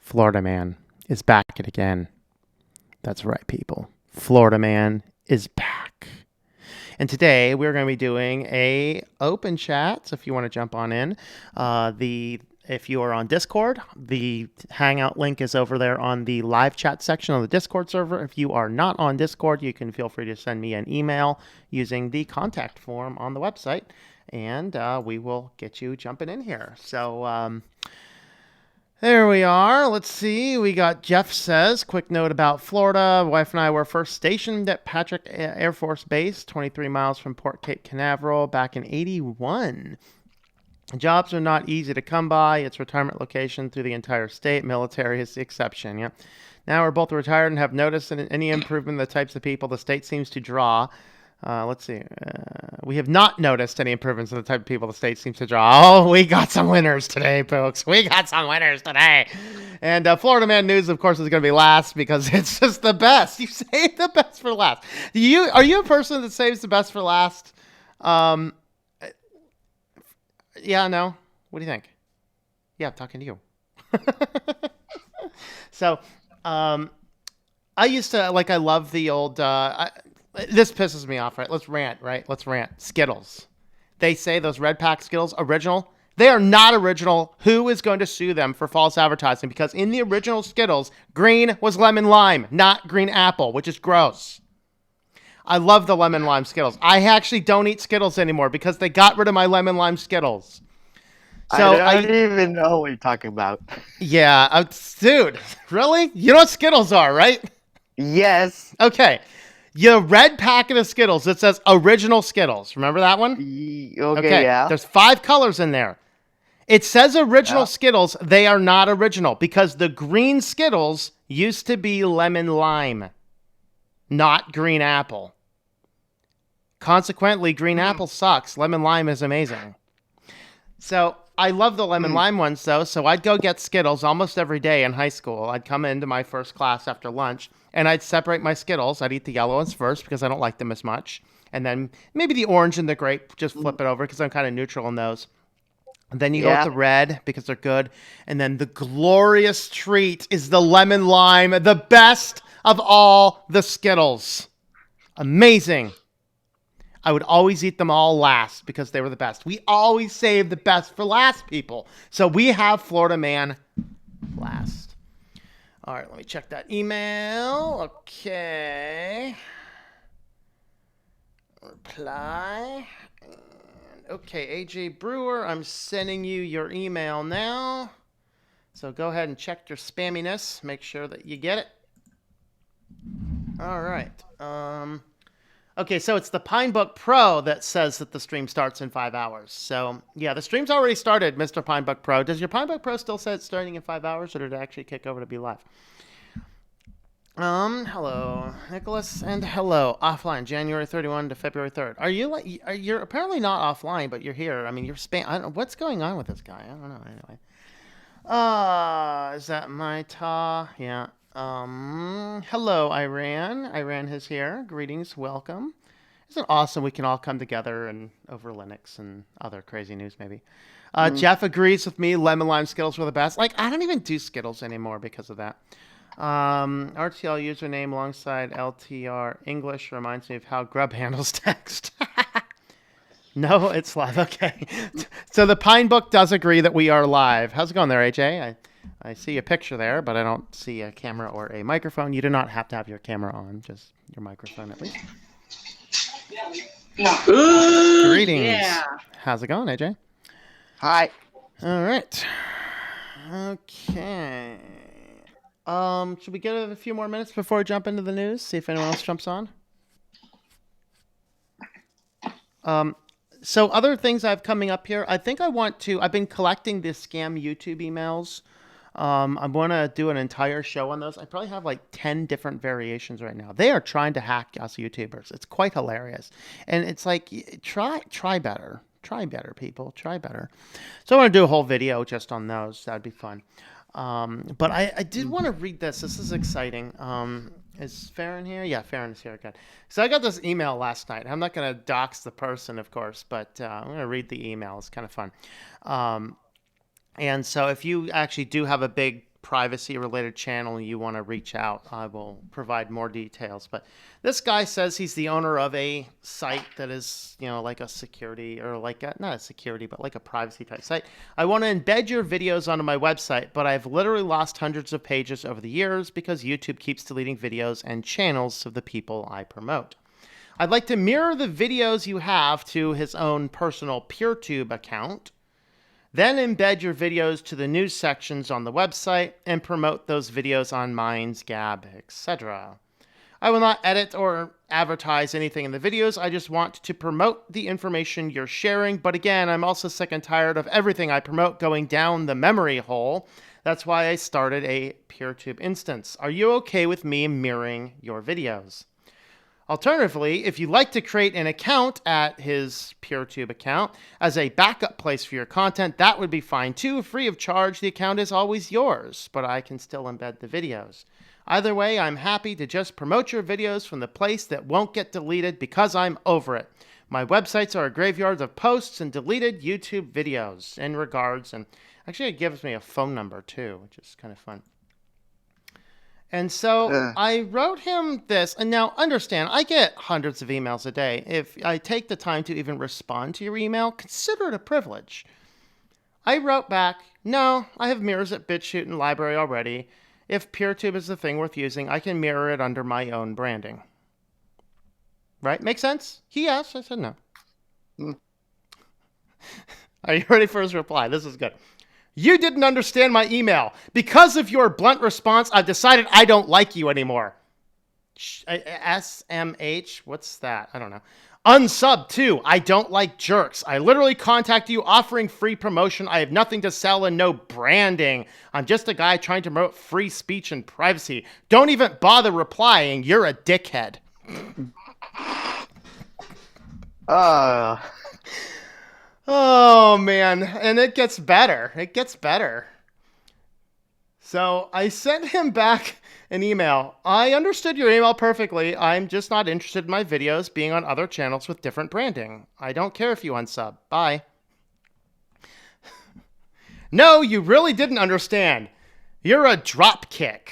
Florida Man is back at again. That's right, people. Florida Man is back. And today we're going to be doing a open chat. So if you want to jump on in, if you are on Discord, the Hangout link is over there on the live chat section on the Discord server. If you are not on Discord, you can feel free to send me an email using the contact form on the website, and we will get you jumping in here. So there we are. Let's see. We got Jeff says, quick note about Florida. Wife and I were first stationed at Patrick Air Force Base, 23 miles from Port Cape Canaveral back in 81. Jobs are not easy to come by. It's retirement location through the entire state. Military is the exception. Yeah. Now we're both retired and have noticed any improvement in the types of people the state seems to draw. Let's see. We have not noticed any improvements in the type of people the state seems to draw. Oh, we got some winners today, folks. We got some winners today. And Florida Man News, of course, is going to be last because it's just the best. You save the best for last. Are you a person that saves the best for last? Yeah, no. What do you think? Yeah, I'm talking to you. So, I used to, I love the old, this pisses me off, right? Let's rant. Skittles. They say those red pack Skittles, original. They are not original. Who is going to sue them for false advertising? Because in the original Skittles, green was lemon lime, not green apple, which is gross. I love the lemon lime Skittles. I actually don't eat Skittles anymore because they got rid of my lemon lime Skittles. So I don't even know what you're talking about. Yeah, dude, really? You know what Skittles are, right? Yes. Okay. Your red packet of Skittles that says original Skittles. Remember that one? Okay, yeah. There's 5 colors in there. It says original Skittles. They are not original because the green Skittles used to be lemon lime, not green apple. Consequently, green apple sucks. Lemon lime is amazing. So I love the lemon lime ones, though. So I'd go get Skittles almost every day in high school. I'd come into my first class after lunch, and I'd separate my Skittles. I'd eat the yellow ones first because I don't like them as much. And then maybe the orange and the grape, just flip it over because I'm kind of neutral in those. And then you go with the red because they're good. And then the glorious treat is the lemon lime, the best of all the Skittles. Amazing. I would always eat them all last because they were the best. We always save the best for last, people. So we have Florida Man last. All right, let me check that email. Okay. Reply. And okay, AJ Brewer, I'm sending you your email now. So go ahead and check your spamminess. Make sure that you get it. All right. Okay, so it's the Pinebook Pro that says that the stream starts in 5 hours. So, yeah, the stream's already started, Mr. Pinebook Pro. Does your Pinebook Pro still say it's starting in 5 hours, or did it actually kick over to be live? Hello, Nicholas, and hello, offline, January 31 to February 3rd. You're apparently not offline, but you're here. I mean, you're I don't know, what's going on with this guy? I don't know, anyway. Is that my ta? Yeah. Hello, Iran. Iran is here. Greetings, welcome. Isn't it awesome we can all come together and over Linux and other crazy news, maybe? Jeff agrees with me. Lemon lime Skittles were the best. I don't even do Skittles anymore because of that. RTL username alongside LTR English reminds me of how Grub handles text. No, it's live. Okay. So the Pinebook does agree that we are live. How's it going there, AJ? I see a picture there, but I don't see a camera or a microphone. You do not have to have your camera on, just your microphone at least. Greetings. Yeah. How's it going, AJ? Hi. All right. Okay. Should we give it a few more minutes before we jump into the news? See if anyone else jumps on. So other things I have coming up here. I've been collecting the scam YouTube emails. I'm going to do an entire show on those. I probably have 10 different variations right now. They are trying to hack us YouTubers. It's quite hilarious. And it's try better. Try better, people. Try better. So I want to do a whole video just on those. That'd be fun. But I did want to read this. This is exciting. Is Farron here? Yeah, Farron is here. Good. So I got this email last night. I'm not going to dox the person, of course, but I'm going to read the email. It's kind of fun. And so if you actually do have a big privacy related channel and you want to reach out, I will provide more details. But this guy says he's the owner of a site that is, like a security or not a security, but like a privacy type site. I want to embed your videos onto my website, but I've literally lost hundreds of pages over the years because YouTube keeps deleting videos and channels of the people I promote. I'd like to mirror the videos you have to his own personal PeerTube account. Then embed your videos to the news sections on the website and promote those videos on Minds, Gab, etc. I will not edit or advertise anything in the videos. I just want to promote the information you're sharing. But again, I'm also sick and tired of everything I promote going down the memory hole. That's why I started a PeerTube instance. Are you okay with me mirroring your videos? Alternatively, if you'd like to create an account at his PeerTube account as a backup place for your content, that would be fine too. Free of charge, the account is always yours, but I can still embed the videos. Either way, I'm happy to just promote your videos from the place that won't get deleted because I'm over it. My websites are a graveyard of posts and deleted YouTube videos. In regards, and actually it gives me a phone number too, which is kind of fun. And so I wrote him this, and now understand, I get hundreds of emails a day. If I take the time to even respond to your email, consider it a privilege. I wrote back, no, I have mirrors at BitChute and library already. If PeerTube is the thing worth using, I can mirror it under my own branding. Right? Make sense? He asked, I said no. Are you ready for his reply? This is good. You didn't understand my email. Because of your blunt response, I've decided I don't like you anymore. SMH? What's that? I don't know. Unsub too. I don't like jerks. I literally contact you offering free promotion. I have nothing to sell and no branding. I'm just a guy trying to promote free speech and privacy. Don't even bother replying. You're a dickhead. Oh, man. And it gets better. It gets better. So I sent him back an email. I understood your email perfectly. I'm just not interested in my videos being on other channels with different branding. I don't care if you unsub. Bye. No, you really didn't understand. You're a dropkick.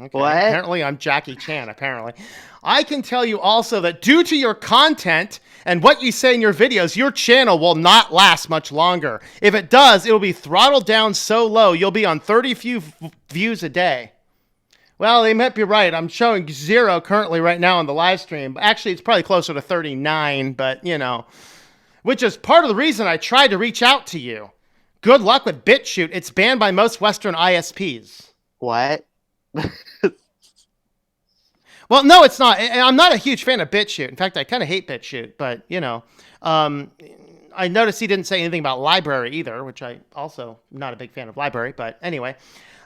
Okay. What? Apparently I'm Jackie Chan, apparently. I can tell you also that due to your content and what you say in your videos, your channel will not last much longer. If it does, it will be throttled down so low, you'll be on 30 few views a day. Well, they might be right. I'm showing 0 currently right now on the live stream. Actually, it's probably closer to 39, but, which is part of the reason I tried to reach out to you. Good luck with BitChute. It's banned by most Western ISPs. What? Well, no, it's not. I'm not a huge fan of BitChute. In fact, I kind of hate BitChute, but, I noticed he didn't say anything about library either, which I also not a big fan of library, but anyway.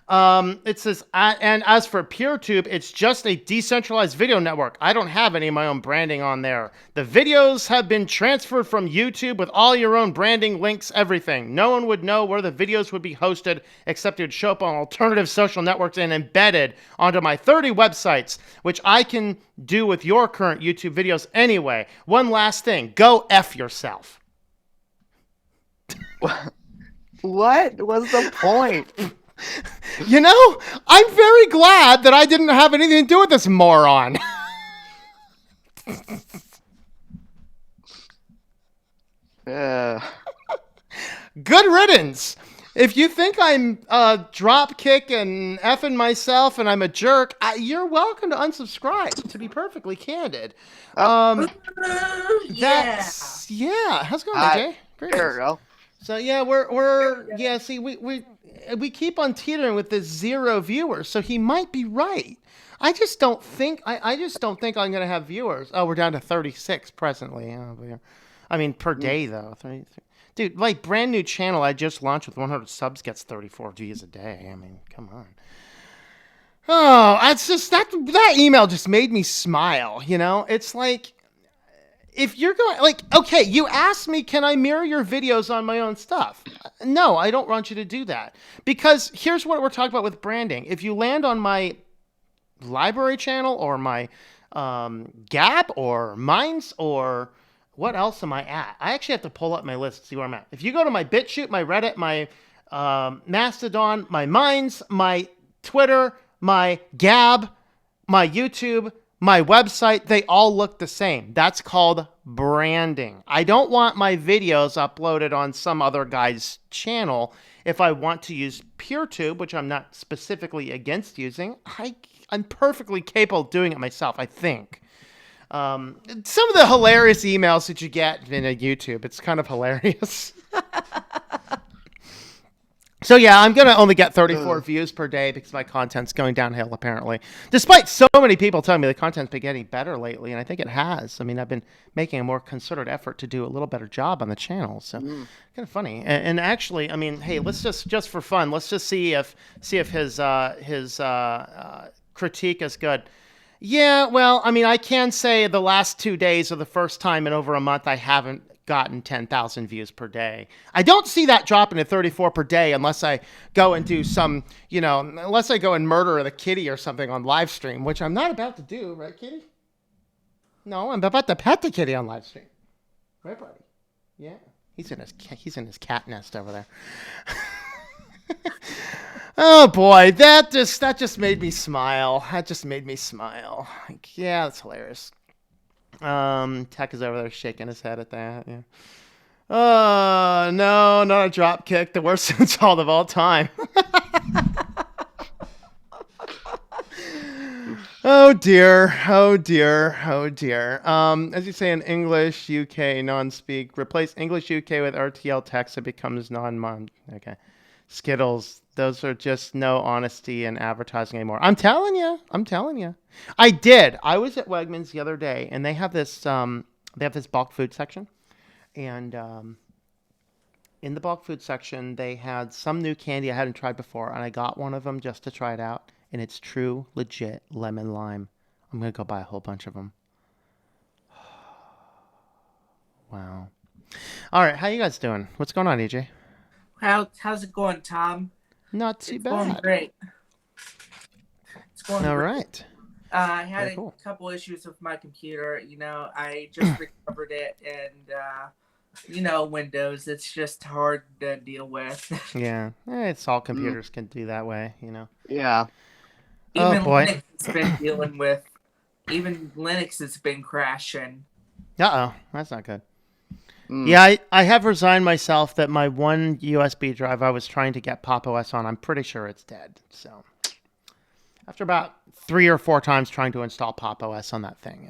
It says, and as for PeerTube, it's just a decentralized video network. I don't have any of my own branding on there. The videos have been transferred from YouTube with all your own branding, links, everything. No one would know where the videos would be hosted, except it would show up on alternative social networks and embedded onto my 30 websites, which I can do with your current YouTube videos anyway. One last thing, go F yourself. What was the point? I'm very glad that I didn't have anything to do with this moron. Good riddance. If you think I'm dropkick and effing myself and I'm a jerk, you're welcome to unsubscribe, to be perfectly candid. Yeah. How's it going, AJ? Great. There we go. So yeah, we keep on teetering with this 0 viewers, so he might be right. I just don't think I'm going to have viewers. Oh, we're down to 36 presently. I mean, per day though. 33. Dude, like brand new channel I just launched with 100 subs gets 34 views a day. I mean, come on. Oh, it's just that email just made me smile. It's like, if you're going, okay, you asked me, can I mirror your videos on my own stuff? No, I don't want you to do that. Because here's what we're talking about with branding. If you land on my library channel or my Gab or Minds or what else am I at? I actually have to pull up my list to see where I'm at. If you go to my BitChute, my Reddit, my Mastodon, my Minds, my Twitter, my Gab, my YouTube, my website, they all look the same. That's called branding. I don't want my videos uploaded on some other guy's channel. If I want to use PeerTube, which I'm not specifically against using, I'm perfectly capable of doing it myself, I think. Some of the hilarious emails that you get in a YouTube, it's kind of hilarious. So yeah, I'm going to only get 34 views per day because my content's going downhill, apparently. Despite so many people telling me the content's been getting better lately, and I think it has. I mean, I've been making a more concerted effort to do a little better job on the channel, so kind of funny. And actually, I mean, hey, let's just for fun, let's just see if his critique is good. Yeah, well, I mean, I can say the last 2 days are the first time in over a month I haven't gotten 10,000 views per day. I don't see that dropping to 34 per day unless I go and do some, unless I go and murder the kitty or something on live stream, which I'm not about to do, right, kitty? No, I'm about to pet the kitty on live stream. Right, buddy? Yeah. He's in his cat nest over there. Oh boy, that just made me smile. That just made me smile. Like, yeah, that's hilarious. Tech is over there shaking his head at that. Yeah. Oh no, not a drop kick. The worst insult of all time. Oh dear. Oh dear. Oh dear. As you say in English UK non-speak, replace English UK with RTL text. It becomes non-mon. Okay. Skittles. Those are just no honesty in advertising anymore. I'm telling you. I was at Wegmans the other day, and they have this bulk food section, and in the bulk food section they had some new candy I hadn't tried before, and I got one of them just to try it out, and it's true, legit lemon lime. I'm gonna go buy a whole bunch of them. Wow. All right, how you guys doing? What's going on, AJ? How's it going, Tom? Not too bad. Going great. It's going all great. Right. I had a couple issues with my computer. I just recovered it, and Windows. It's just hard to deal with. Yeah, it's all computers can do that way. Yeah. Even oh boy. Linux has been dealing with. Even Linux has been crashing. Uh-oh, that's not good. Yeah, I have resigned myself that my one USB drive I was trying to get Pop! OS on, I'm pretty sure it's dead. So after about 3 or 4 times trying to install Pop! OS on that thing,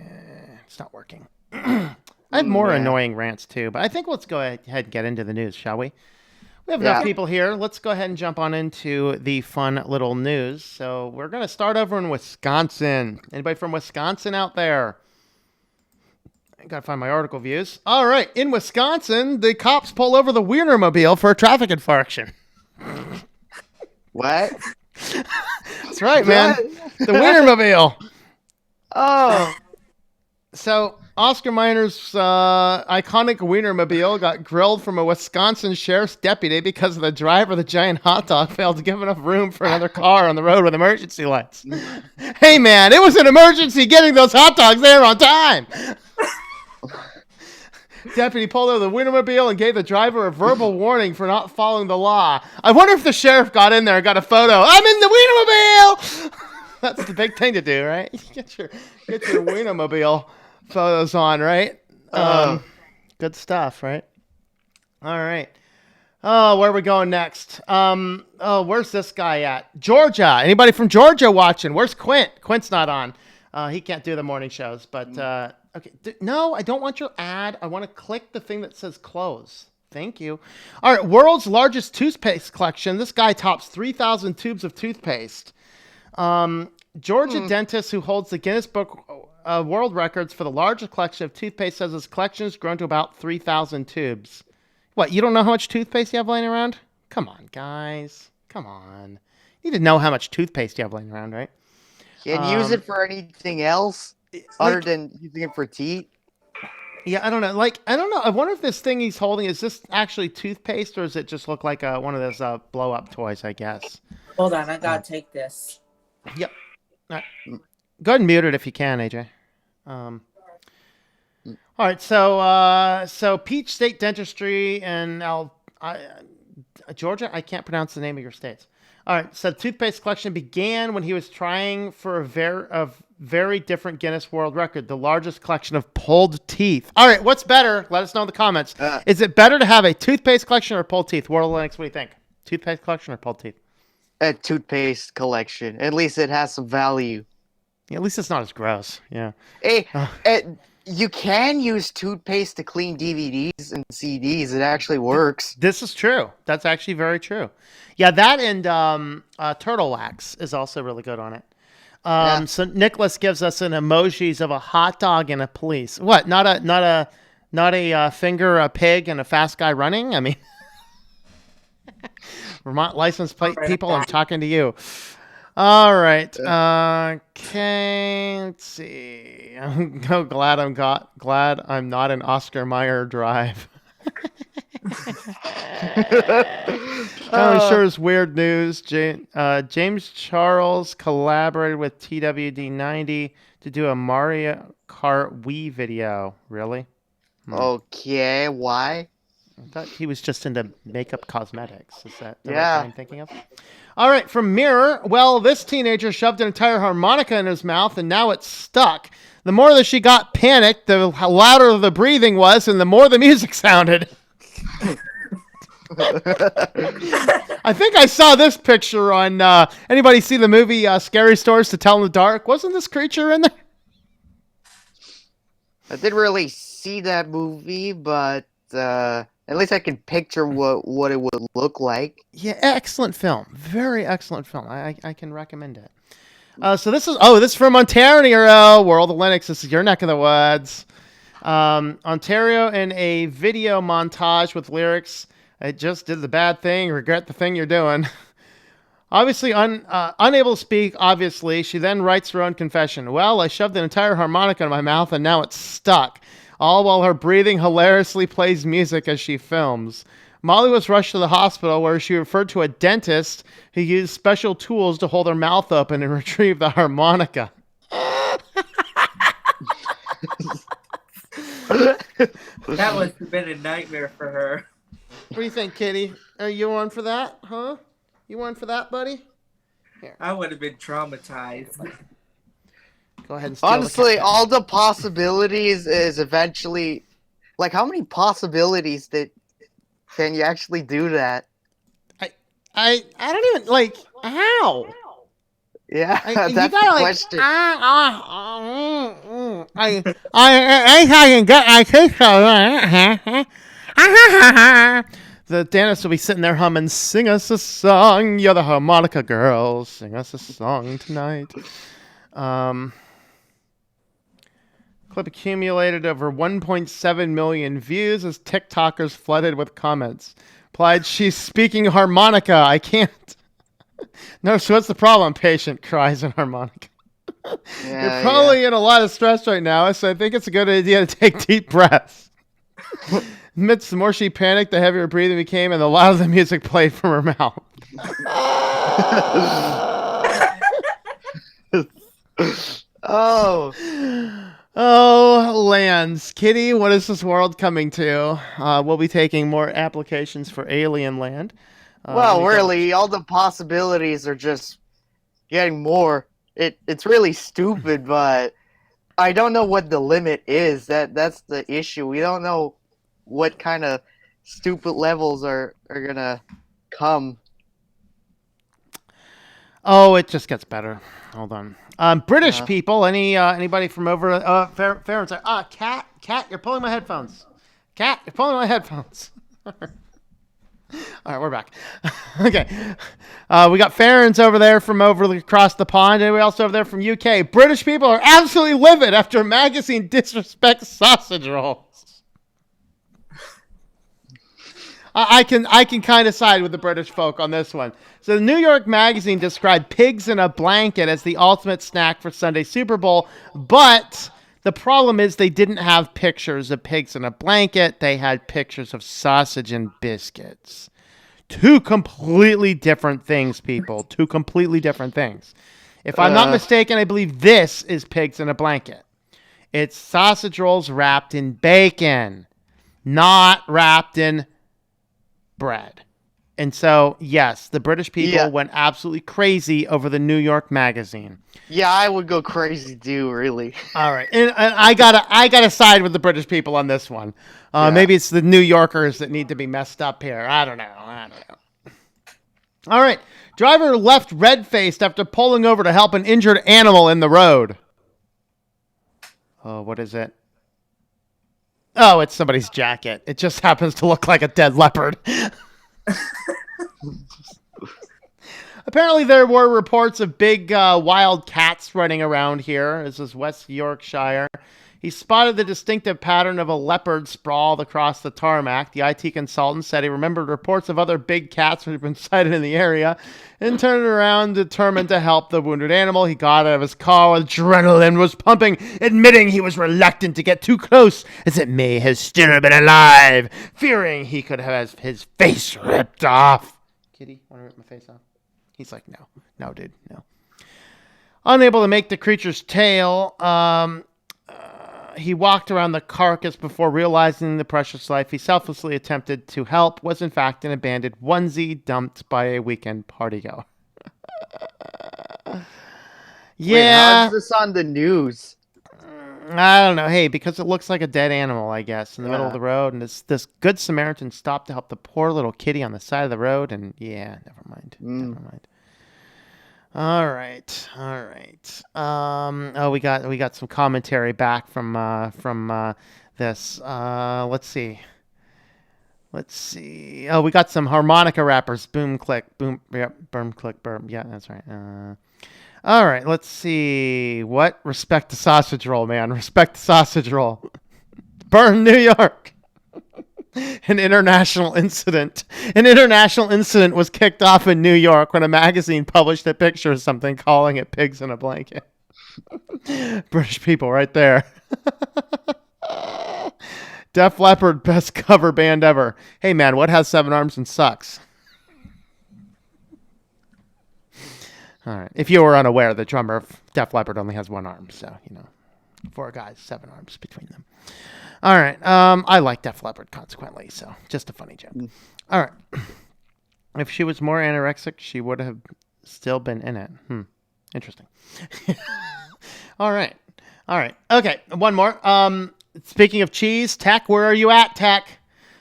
it's not working. I have more annoying rants too, but I think let's go ahead and get into the news, shall we? We have enough people here. Let's go ahead and jump on into the fun little news. So we're going to start over in Wisconsin. Anybody from Wisconsin out there? I gotta find my article views. All right, in Wisconsin, the cops pull over the Wienermobile for a traffic infraction. What? That's right, man. The Wienermobile. Oh. So Oscar Miner's iconic Wienermobile got grilled from a Wisconsin sheriff's deputy because the driver of the giant hot dog failed to give enough room for another car on the road with emergency lights. Hey, man, it was an emergency getting those hot dogs there on time. Deputy pulled over the Wienermobile and gave the driver a verbal warning for not following the law. I wonder if the sheriff got in there and got a photo. I'm in the Wienermobile! That's the big thing to do, right? Get your Wienermobile photos on, right? Good stuff, right? All right. Oh, where are we going next? Where's this guy at? Georgia. Anybody from Georgia watching? Where's Quint? Quint's not on. He can't do the morning shows, but... Okay. No, I don't want your ad. I want to click the thing that says close. Thank you. All right. World's largest toothpaste collection. This guy tops 3,000 tubes of toothpaste. Georgia dentist who holds the Guinness Book of World Records for the largest collection of toothpaste says his collection has grown to about 3,000 tubes. What? You don't know how much toothpaste you have laying around? Come on, guys. Come on. You need to know how much toothpaste you have laying around, right? Can you use it for anything else? Other than using it for teeth? Yeah, I don't know. I don't know. I wonder if this thing he's holding, is this actually toothpaste or does it just look like one of those blow-up toys, I guess? Hold on, I gotta take this. Yep. All right. Go ahead and mute it if you can, AJ. All right, so Peach State Dentistry and Georgia, I can't pronounce the name of your states. All right, so toothpaste collection began when he was trying for a very different Guinness World Record, the largest collection of pulled teeth. All right, what's better? Let us know in the comments. Is it better to have a toothpaste collection or pulled teeth? World of Linux, what do you think? Toothpaste collection or pulled teeth? A toothpaste collection. At least it has some value. Yeah, at least it's not as gross. Yeah. Hey, you can use toothpaste to clean DVDs and CDs. It actually works. This is true. That's actually very true. Yeah, that and turtle wax is also really good on it. So Nicholas gives us an emojis of a hot dog and a police. What? Not a finger, a pig, and a fast guy running. I mean, Vermont license plate people. I'm talking to you. All right. Okay. Let's see. I'm glad I'm not in Oscar Mayer Drive. Sure is weird news. James Charles collaborated with TWD90 to do a Mario Kart Wii video. Really? Okay. Why? I thought he was just into makeup cosmetics. Is that the right guy I'm thinking of? All right, from Mirror. Well, this teenager shoved an entire harmonica in his mouth, and now it's stuck. The more that she got panicked, the louder the breathing was, and the more the music sounded. I think I saw this picture on. Anybody see the movie Scary Stories to Tell in the Dark? Wasn't this creature in there? I didn't really see that movie, but at least I can picture what it would look like. Yeah, excellent film. Very excellent film. I can recommend it. So this is from Ontario, World of Linux. This is your neck of the woods. Ontario in a video montage with lyrics. I just did the bad thing. Regret the thing you're doing. Obviously, unable to speak, obviously. She then writes her own confession. Well, I shoved an entire harmonica in my mouth and now it's stuck. All while her breathing hilariously plays music as she films. Molly was rushed to the hospital where she referred to a dentist who used special tools to hold her mouth open and retrieve the harmonica. That must have been a nightmare for her. What do you think, Kitty? Are you on for that? Huh? You on for that, buddy? Here. I would have been traumatized. Go ahead and steal honestly, all the possibilities is eventually... Like, how many possibilities can you actually do that? I don't even... Like, how? Yeah, that's the question. I can get my The dentist will be sitting there humming, sing us a song, you're the harmonica girls, sing us a song tonight. Clip accumulated over 1.7 million views as TikTokers flooded with comments. Replied, she's speaking harmonica, I can't. No, so what's the problem? Patient cries in harmonica. You're probably in a lot of stress right now, so I think it's a good idea to take deep breaths. Admits the more she panicked, the heavier breathing became, and the louder the music played from her mouth. Oh, lands. Kitty, what is this world coming to? We'll be taking more applications for Alien Land. Well, really, all the possibilities are just getting more. It's really stupid, but I don't know what the limit is. That's the issue. We don't know what kind of stupid levels are gonna come. Oh, it just gets better. Hold on. British people. Anybody from over? Farron's like, Cat, you're pulling my headphones. Cat, you're pulling my headphones. All right, we're back. Okay. We got Farron's over there from across the pond, and we also over there from UK. British people are absolutely livid after a magazine disrespects sausage rolls. I can kind of side with the British folk on this one. So the New York Magazine described pigs in a blanket as the ultimate snack for Sunday's Super Bowl, but the problem is they didn't have pictures of pigs in a blanket. They had pictures of sausage and biscuits. Two completely different things, people. Two completely different things. If I'm not mistaken, I believe this is pigs in a blanket. It's sausage rolls wrapped in bacon, not wrapped in bread. And so, yes, the British people went absolutely crazy over the New York Magazine. Yeah, I would go crazy too, really. All right, and I gotta side with the British people on this one. Maybe it's the New Yorkers that need to be messed up here. I don't know. All right, driver left red-faced after pulling over to help an injured animal in the road. Oh, what is it? Oh, it's somebody's jacket. It just happens to look like a dead leopard. Apparently, there were reports of big wild cats running around here. This is West Yorkshire. He spotted the distinctive pattern of a leopard sprawled across the tarmac. The IT consultant said he remembered reports of other big cats which had been sighted in the area and turned around determined to help the wounded animal. He got out of his car. Adrenaline was pumping, admitting he was reluctant to get too close as it may have still been alive, fearing he could have his face ripped off. Kitty, want to rip my face off? He's like, no. No, dude, no. Unable to make the creature's tail, he walked around the carcass before realizing the precious life he selflessly attempted to help was in fact an abandoned onesie dumped by a weekend partygoer. Yeah. Wait, how's this on the news? I don't know. Hey, because it looks like a dead animal, I guess, in the middle of the road. And this good Samaritan stopped to help the poor little kitty on the side of the road. And yeah, never mind. Never mind. All right. We got some commentary back from this. Let's see. Oh, we got some harmonica rappers. Boom, click, boom, yep, boom, click, boom. Yeah, that's right. All right, let's see. What? Respect the sausage roll, man. Respect the sausage roll. Burn New York. An international incident. An international incident was kicked off in New York when a magazine published a picture of something, calling it pigs in a blanket. British people right there. Def Leppard, best cover band ever. Hey, man, what has 7 arms and sucks? All right. If you were unaware, the drummer of Def Leppard only has 1 arm. So, 4 guys, 7 arms between them. All right. I like Def Leppard, consequently. So, just a funny joke. All right. If she was more anorexic, she would have still been in it. Interesting. All right. Okay. One more. Speaking of cheese, Tech, where are you at, Tech?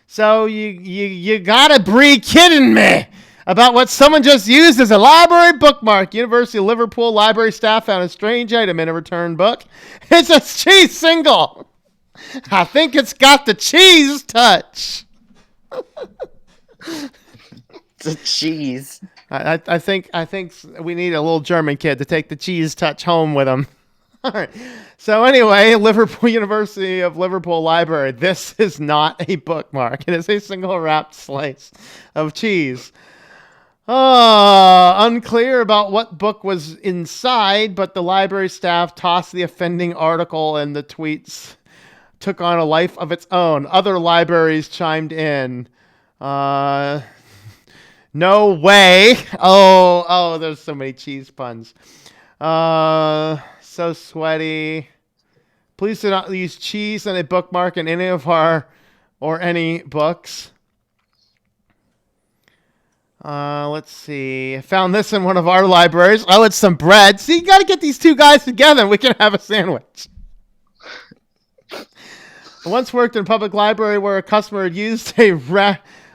So, you gotta be kidding me about what someone just used as a library bookmark. University of Liverpool library staff found a strange item in a returned book. It's a cheese single. I think it's got the cheese touch. It's a cheese. I think we need a little German kid to take the cheese touch home with him. All right. So anyway, Liverpool University of Liverpool Library. This is not a bookmark. It is a single wrapped slice of cheese. Unclear about what book was inside, but the library staff tossed the offending article and the tweets took on a life of its own. Other libraries chimed in. No way. Oh, there's so many cheese puns. So sweaty. Please do not use cheese and a bookmark in any of our or any books. Let's see. I found this in one of our libraries. Oh, it's some bread. See, you got to get these two guys together and we can have a sandwich. I once worked in a public library where a customer had used a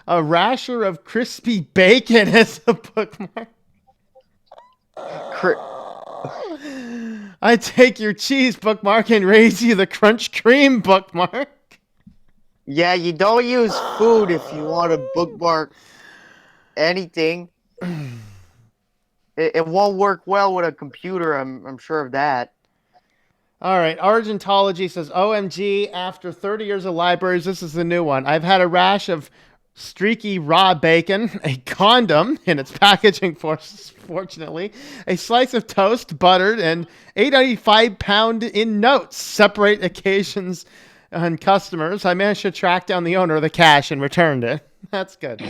rasher of crispy bacon as a bookmark. I take your cheese bookmark and raise you the crunch cream bookmark. Yeah, you don't use food if you want to bookmark anything. It won't work well with a computer, I'm sure of that. All right, Argentology says, OMG, after 30 years of libraries, this is the new one. I've had a rash of streaky raw bacon, a condom in its packaging, fortunately, a slice of toast, buttered, and 895 pound in notes. Separate occasions and customers. I managed to track down the owner of the cash and returned it. That's good.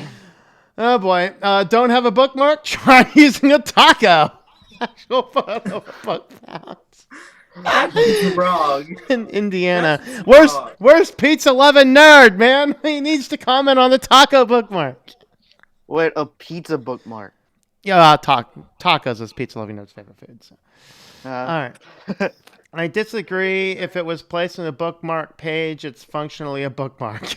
Oh boy. Don't have a bookmark? Try using a taco. Actual photo of book pounds. That's wrong. In Indiana. Where's Pizza Lovin' Nerd, man? He needs to comment on the taco bookmark. What, a pizza bookmark? Yeah, tacos is Pizza Loving Nerd's favorite food. So. All Uh, right. I disagree. If it was placed in a bookmark page, it's functionally a bookmark.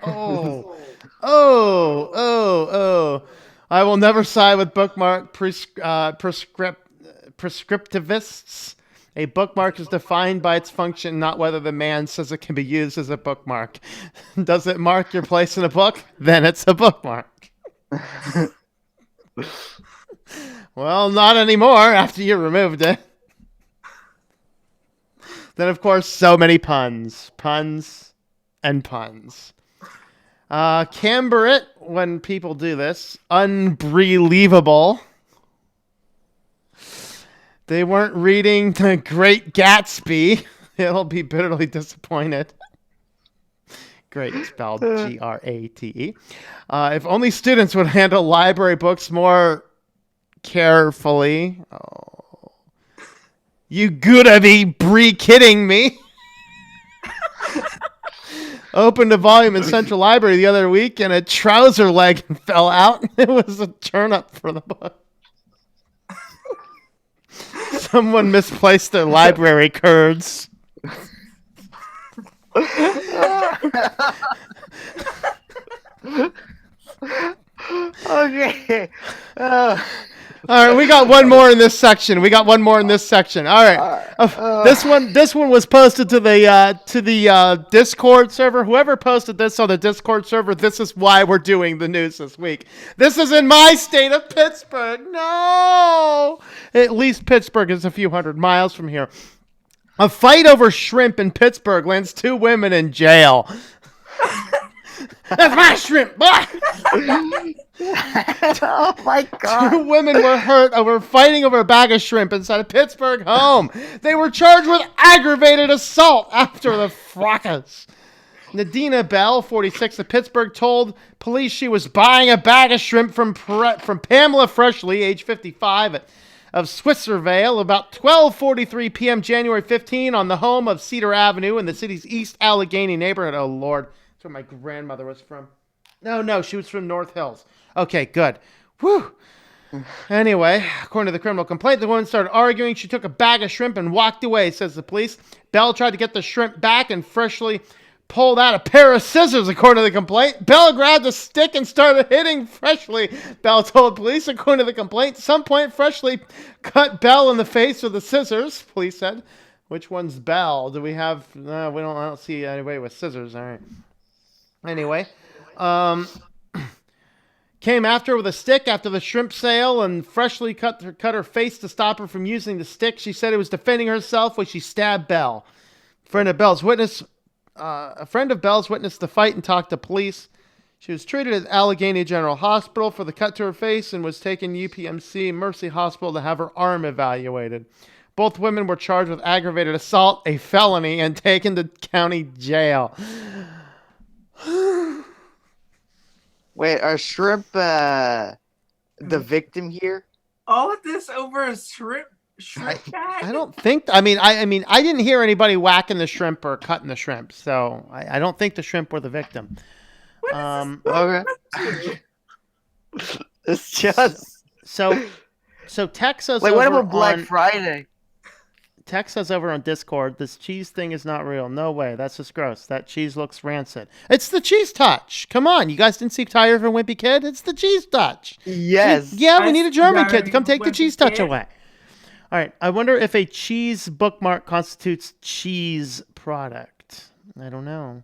Oh. Oh, oh, oh. I will never side with bookmark prescriptivists. A bookmark is defined by its function, not whether the man says it can be used as a bookmark. Does it mark your place in a book? Then it's a bookmark. Well, not anymore after you removed it. Then, of course, so many puns. Puns and puns. Camber it when people do this. Unbelievable. They weren't reading The Great Gatsby. It'll be bitterly disappointed. Great, spelled Grate. If only students would handle library books more carefully. Oh. You gotta be kidding me. Opened a volume in Central Library the other week and a trouser leg fell out. It was a turnip for the book. Someone misplaced their library curds. Okay. All right, we got one more in this section. All right, this one was posted to the Discord server. Whoever posted this on the Discord server, this is why we're doing the news this week. This is in my state of Pittsburgh. No, at least Pittsburgh is a few hundred miles from here. A fight over shrimp in Pittsburgh lands 2 women in jail. That's my shrimp, boy! Oh my God. 2 women were hurt over fighting over a bag of shrimp inside a Pittsburgh home. They were charged with aggravated assault after the fracas. Nadina Bell, 46, of Pittsburgh, told police she was buying a bag of shrimp from Pamela Freshley, age 55, of Swisservale, about 12:43 p.m. January 15, on the home of Cedar Avenue in the city's East Allegheny neighborhood. Oh, Lord. That's where my grandmother was from. No, she was from North Hills. Okay, good. Whew. Anyway, according to the criminal complaint, the woman started arguing. She took a bag of shrimp and walked away, says the police. Bell tried to get the shrimp back and Freshly pulled out a pair of scissors, according to the complaint. Bell grabbed a stick and started hitting Freshly. Bell told police, according to the complaint. At some point, Freshly cut Bell in the face with the scissors, police said. Which one's Bell? Do we have... I don't see anybody with scissors. All right. Anyway, came after her with a stick after the shrimp sale and Freshly cut her face to stop her from using the stick. She said it was defending herself when she stabbed Bell. A friend of Bell's witnessed the fight and talked to police. She was treated at Allegheny General Hospital for the cut to her face and was taken to UPMC Mercy Hospital to have her arm evaluated. Both women were charged with aggravated assault, a felony, and taken to county jail. Wait, are shrimp the victim here? All of this over a shrimp bag? I don't think. I didn't hear anybody whacking the shrimp or cutting the shrimp, so I don't think the shrimp were the victim. Okay. It's just so Tex says like, over what about Black Friday? Tex says over on Discord, this cheese thing is not real. No way. That's just gross. That cheese looks rancid. It's the cheese touch. Come on. You guys didn't see Satire for Wimpy Kid? It's the cheese touch. Yes. Yeah, we need a German kid to come take the cheese touch away. All right. I wonder if a cheese bookmark constitutes cheese product. I don't know.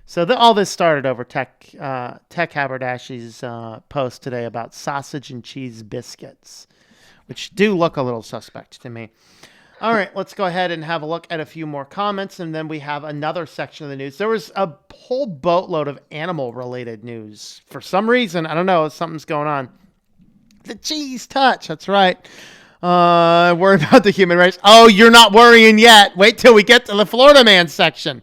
So all this started over Tech Haberdashy's post today about sausage and cheese biscuits, which do look a little suspect to me. All right, let's go ahead and have a look at a few more comments, and then we have another section of the news. There was a whole boatload of animal-related news. For some reason, I don't know, something's going on. The cheese touch, that's right. Worry about the human race. Oh, you're not worrying yet. Wait till we get to the Florida Man section.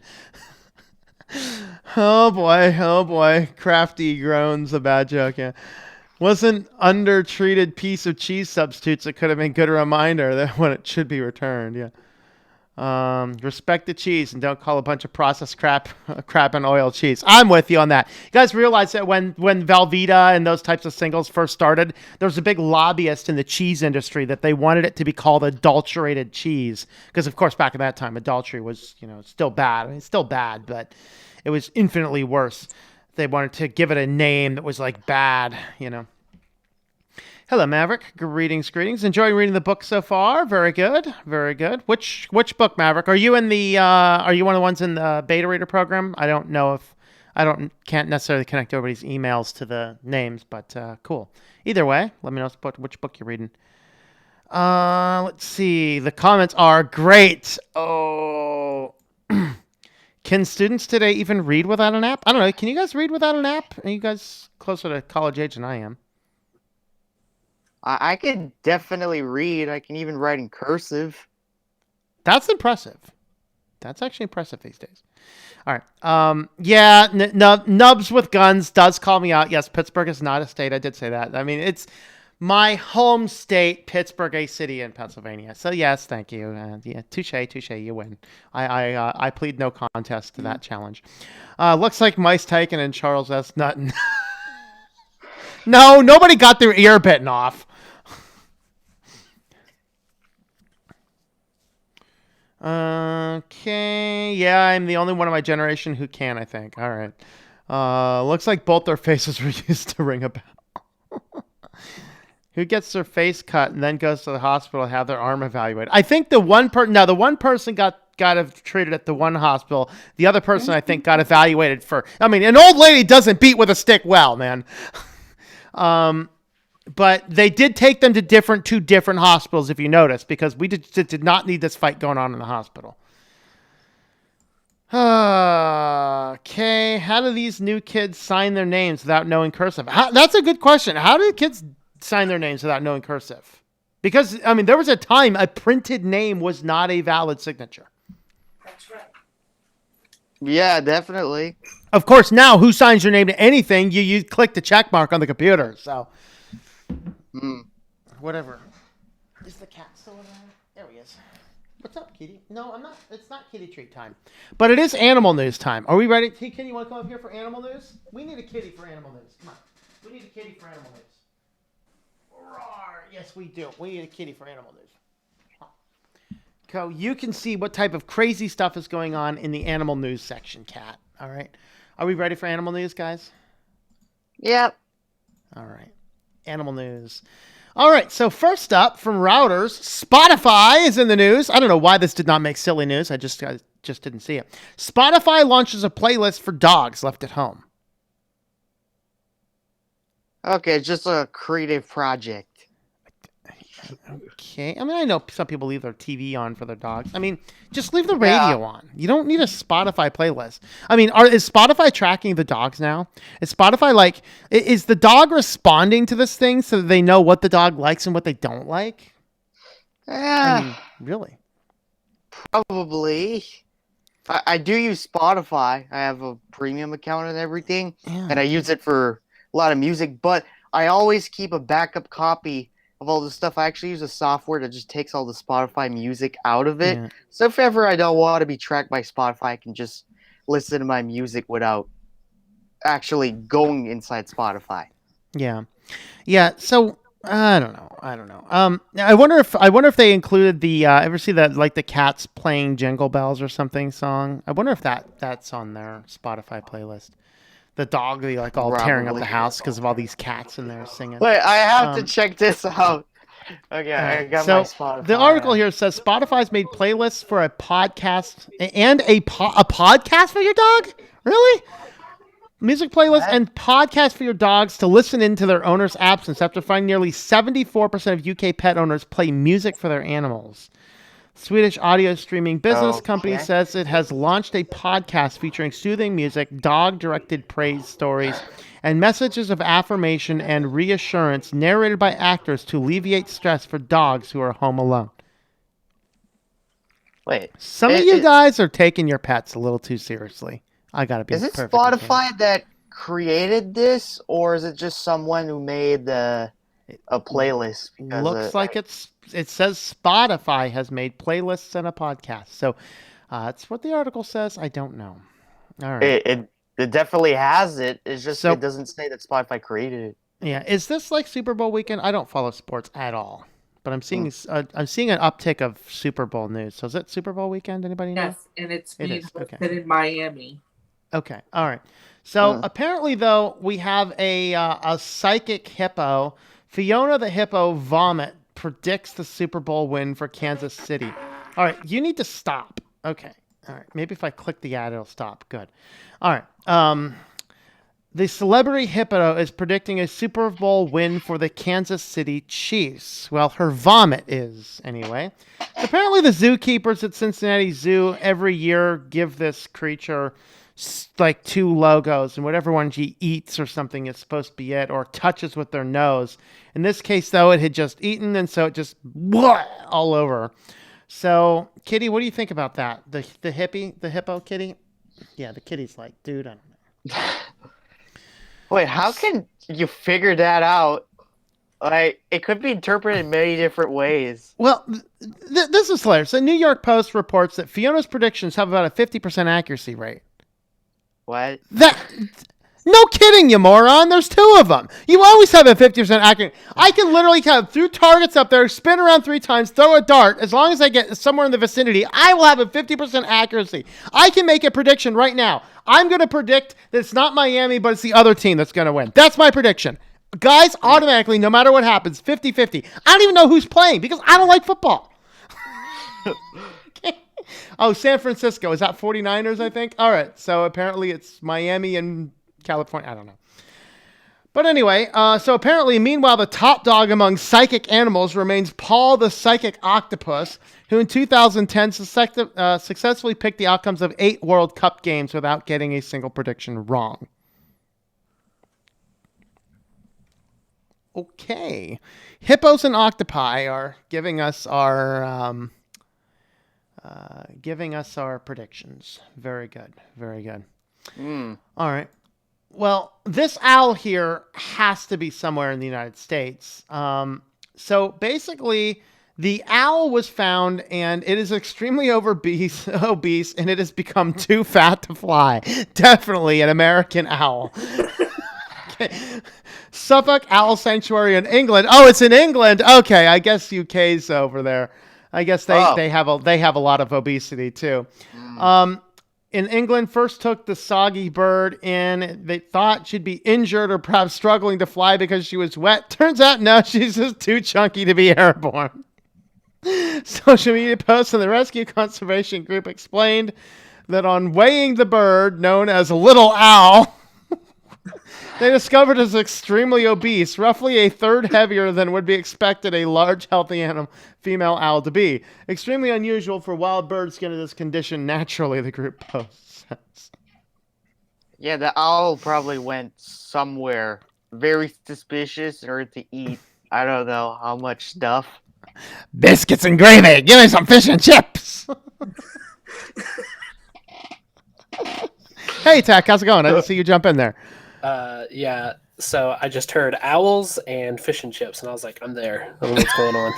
Oh, boy. Crafty groans, a bad joke, yeah. Wasn't undertreated piece of cheese substitutes. It could have been a good reminder that when it should be returned. Yeah. Respect the cheese and don't call a bunch of processed crap and oil cheese. I'm with you on that. You guys realize that when Velveeta and those types of singles first started, there was a big lobbyist in the cheese industry that they wanted it to be called adulterated cheese. Because, of course, back at that time, adultery was, still bad. I mean, it's still bad, but it was infinitely worse. They wanted to give it a name that was like bad, Hello, Maverick. Greetings. Enjoying reading the book so far. Very good. Which book, Maverick? Are you in the? Are you one of the ones in the beta reader program? I don't know if can't necessarily connect everybody's emails to the names, but cool. Either way, let me know which book you're reading. Let's see. The comments are great. Oh, can students today even read without an app? I don't know. Can you guys read without an app? Are you guys closer to college age than I am? I can definitely read. I can even write in cursive. That's impressive. That's actually impressive these days. All right. Yeah, Nubs with Guns does call me out. Yes, Pittsburgh is not a state. I did say that. I mean, it's my home state, Pittsburgh, a city in Pennsylvania. So, yes, thank you. Yeah, touche, you win. I plead no contest to that challenge. Looks like Mice Tyken and Charles S. Nutton. No, nobody got their ear bitten off. Okay, yeah, I'm the only one of my generation who can, I think. All right. Looks like both their faces were used to ring a bell. Who gets their face cut and then goes to the hospital to have their arm evaluated? I think the one person got treated at the one hospital. The other person, I think, got evaluated for. I mean, an old lady doesn't beat with a stick well, man. But they did take them to two different hospitals, if you notice, because we did not need this fight going on in the hospital. Okay, how do these new kids sign their names without knowing cursive? That's a good question. How do kids sign their names without knowing cursive? Because, I mean, there was a time a printed name was not a valid signature. That's right. Yeah, definitely. Of course, now who signs your name to anything? You click the check mark on the computer, so... Whatever. Is the cat still around? There he is. What's up, kitty? No, I'm not. It's not kitty treat time. But it is animal news time. Are we ready? Hey, kitty, you want to come up here for animal news? We need a kitty for animal news. Come on. We need a kitty for animal news. Roar. Yes, we do. We need a kitty for animal news. So you can see what type of crazy stuff is going on in the animal news section, Cat. All right. Are we ready for animal news, guys? Yep. All right. Animal news. All right, so first up from Routers, Spotify is in the news. I don't know why this did not make silly news. I just didn't see it. Spotify launches a playlist for dogs left at home. Okay, just a creative project. Okay. I mean, I know some people leave their TV on for their dogs. I mean, just leave the radio on. You don't need a Spotify playlist. I mean, is Spotify tracking the dogs now? Is Spotify is the dog responding to this thing so that they know what the dog likes and what they don't like? I mean, really? Probably. I do use Spotify. I have a premium account and everything, and I use it for a lot of music, but I always keep a backup copy of all the stuff. I actually use a software that just takes all the Spotify music out of it. Yeah. So if ever I don't want to be tracked by Spotify, I can just listen to my music without actually going inside Spotify. Yeah. Yeah. So I don't know. I wonder if they included the ever see that the cats playing Jingle Bells or something song? I wonder if that's on their Spotify playlist. The dog all probably tearing up the house because of all these cats in there singing. Wait, I have to check this out. Okay, I got my Spotify. The article here says Spotify's made playlists for a podcast and a podcast for your dog? Really? Music playlists and podcasts for your dogs to listen into their owner's absence after finding nearly 74% of UK pet owners play music for their animals. Swedish audio streaming business company says it has launched a podcast featuring soothing music, dog-directed praise stories, and messages of affirmation and reassurance narrated by actors to alleviate stress for dogs who are home alone. Wait. Some of you guys are taking your pets a little too seriously. I gotta be perfect. Is it Spotify that created this, or is it just someone who made the a playlist. Looks like it says Spotify has made playlists and a podcast. So that's what the article says. I don't know. All right. It definitely has it. It's just it doesn't say that Spotify created it. Yeah. Is this like Super Bowl weekend? I don't follow sports at all, but I'm seeing an uptick of Super Bowl news. So is it Super Bowl weekend? Anybody know? Yes, and it's being hosted in Miami. Okay. All right. So apparently, though, we have a psychic hippo. Fiona the hippo vomit predicts the Super Bowl win for Kansas City. All right. You need to stop. Okay. All right. Maybe if I click the ad, it'll stop. Good. All right. The celebrity hippo is predicting a Super Bowl win for the Kansas City Chiefs. Well, her vomit is, anyway. Apparently, the zookeepers at Cincinnati Zoo every year give this creature like 2 logos, and whatever one she eats or something is supposed to be it, or touches with their nose. In this case, though, it had just eaten, and so it just all over. So, Kitty, what do you think about that? The hippo, Kitty? Yeah, the kitty's like, dude, I don't know. Wait, how can you figure that out? Like, it could be interpreted in many different ways. Well, this is hilarious. The New York Post reports that Fiona's predictions have about a 50% accuracy rate. What? No kidding, you moron. There's 2 of them. You always have a 50% accuracy. I can literally kind of throw targets up there, spin around 3 times, throw a dart. As long as I get somewhere in the vicinity, I will have a 50% accuracy. I can make a prediction right now. I'm going to predict that it's not Miami, but it's the other team that's going to win. That's my prediction. Guys, automatically, no matter what happens, 50-50. I don't even know who's playing because I don't like football. Oh, San Francisco. Is that 49ers, I think? All right. So apparently it's Miami and California. I don't know. But anyway, so apparently, meanwhile, the top dog among psychic animals remains Paul the psychic octopus, who in 2010 successfully picked the outcomes of 8 World Cup games without getting a single prediction wrong. Okay. Hippos and octopi are giving us our predictions. Very good. Very good. All right. Well, this owl here has to be somewhere in the United States. So basically, the owl was found, and it is extremely obese, and it has become too fat to fly. Definitely an American owl. Okay. Suffolk Owl Sanctuary in England. Oh, it's in England. Okay, I guess UK's over there. I guess they have a lot of obesity too. In England, first took the soggy bird in. They thought she'd be injured or perhaps struggling to fly because she was wet. Turns out, no, she's just too chunky to be airborne. Social media posts and the rescue conservation group explained that on weighing the bird, known as a little owl, they discovered it was extremely obese, roughly a third heavier than would be expected a large, healthy female owl to be. Extremely unusual for wild birds get into this condition naturally, the group posts. Yeah, the owl probably went somewhere very suspicious in order to eat, I don't know how much stuff. Biscuits and gravy! Give me some fish and chips! Hey, Tack, how's it going? I didn't see you jump in there. Yeah, so I just heard owls and fish and chips, and I was like, I'm there. I don't know what's going on.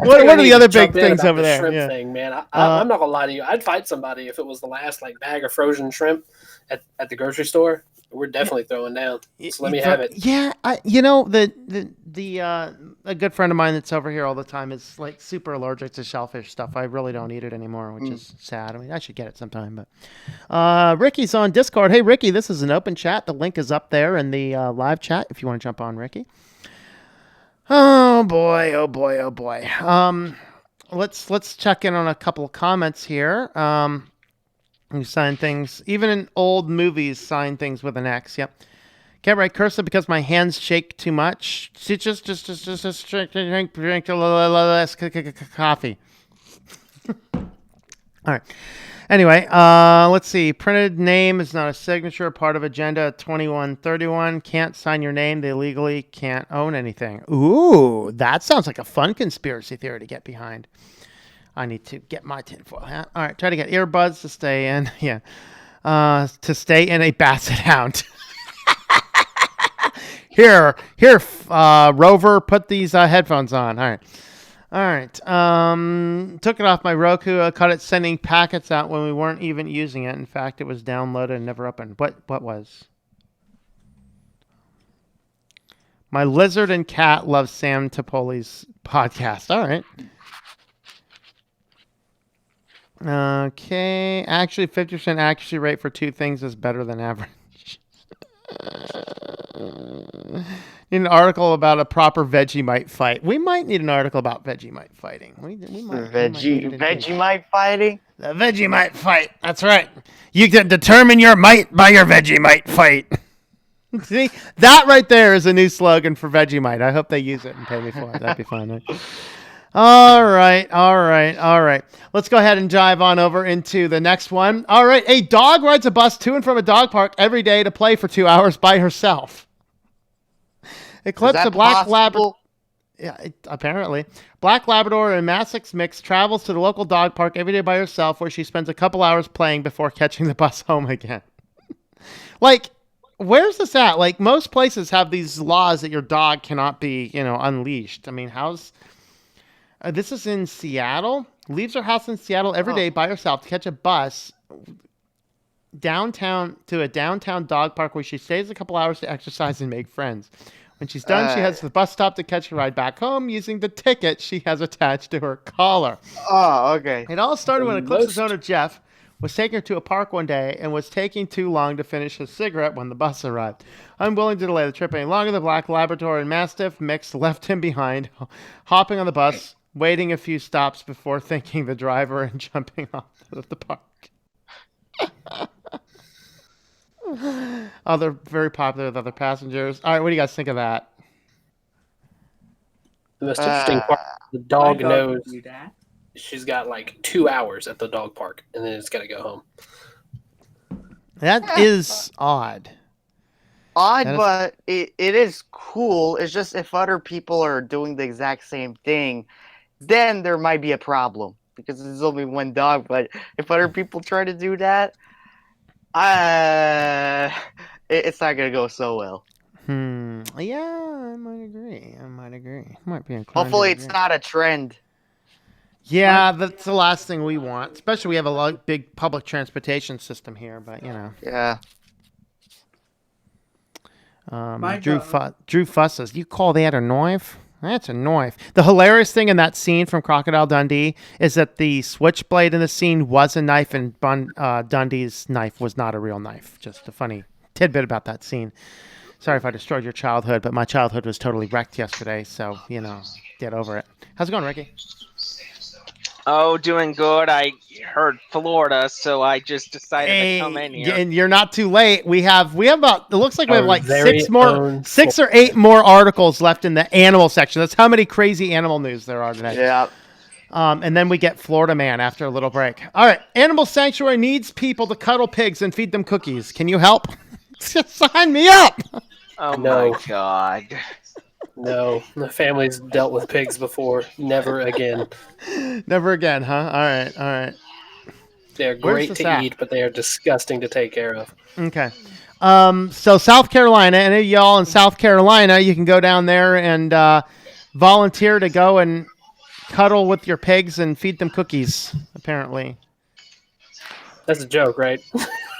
What are the other big things over there? Shrimp thing, man. I'm not gonna lie to you. I'd fight somebody if it was the last bag of frozen shrimp at the grocery store. We're definitely throwing down. So let me have it. Yeah, a good friend of mine that's over here all the time is super allergic to shellfish stuff. I really don't eat it anymore, which is sad. I mean, I should get it sometime. But Ricky's on Discord. Hey, Ricky, this is an open chat. The link is up there in the live chat if you want to jump on, Ricky. Oh boy, oh boy, oh boy. Let's check in on a couple of comments here. You sign things, even in old movies, sign things with an X. Yep. Can't write cursive because my hands shake too much. Just drink less coffee. All right. Anyway, let's see. Printed name is not a signature, part of agenda 2131. Can't sign your name. They legally can't own anything. Ooh, that sounds like a fun conspiracy theory to get behind. I need to get my tinfoil hat. All right, try to get earbuds to stay in. Yeah. To stay in a basset hound. Here, Rover, put these headphones on. All right. Took it off my Roku. I caught it sending packets out when we weren't even using it. In fact, it was downloaded and never opened. What was? My lizard and cat love Sam Topoli's podcast. All right. Okay. Actually, 50% accuracy rate for 2 things is better than average. Need an article about a proper Vegemite fight. We might need an article about Vegemite fighting. We might. Vegemite fighting? The Vegemite fight. That's right. You can determine your might by your Vegemite fight. See, that right there is a new slogan for Vegemite. I hope they use it and pay me for it. That'd be fun. Right? All right. Let's go ahead and dive on over into the next one. All right. A dog rides a bus to and from a dog park every day to play for 2 hours by herself. Eclipse, a black Labrador. Yeah, apparently. Black Labrador and Massachusetts mix travels to the local dog park every day by herself, where she spends a couple hours playing before catching the bus home again. Like, where's this at? Like, most places have these laws that your dog cannot be, unleashed. I mean, this is in Seattle. Leaves her house in Seattle every day by herself to catch a bus downtown to a downtown dog park where she stays a couple hours to exercise and make friends. When she's done, she heads to the bus stop to catch a ride back home using the ticket she has attached to her collar. Oh, okay. It all started when Eclipse's owner, Jeff, was taking her to a park one day and was taking too long to finish his cigarette when the bus arrived. Unwilling to delay the trip any longer, the Black Labrador and Mastiff mix left him behind, hopping on the bus, waiting a few stops before thanking the driver and jumping off of the park. They're very popular with other passengers. All right, what do you guys think of that? The most interesting part, the dog knows she's got like 2 hours at the dog park, and then it's got to go home. That is odd. But it is cool. It's just if other people are doing the exact same thing, then there might be a problem because there's only one dog. But if other people try to do that, it's not gonna go so well. Yeah, I might agree. Might be inclined. Hopefully, it's not a trend. Yeah, that's the last thing we want. Especially we have a big public transportation system here, but Yeah. Drew fusses. You call that a knife? That's a knife. The hilarious thing in that scene from Crocodile Dundee is that the switchblade in the scene was a knife, and Dundee's knife was not a real knife. Just a funny tidbit about that scene. Sorry if I destroyed your childhood, but my childhood was totally wrecked yesterday, so, get over it. How's it going, Ricky? Oh, doing good. I heard Florida, so I just decided to come in here. And you're not too late. We have about, it looks like we have like 6 or 8 more articles left in the animal section. That's how many crazy animal news there are today. Yeah. And then we get Florida Man after a little break. All right. Animal Sanctuary needs people to cuddle pigs and feed them cookies. Can you help? Sign me up. Oh, no. My God. No, the family's dealt with pigs before. Never again. Never again, huh? All right. They're great to eat, but they are disgusting to take care of. Okay. So South Carolina, any of y'all in South Carolina, you can go down there and volunteer to go and cuddle with your pigs and feed them cookies, apparently. That's a joke, right?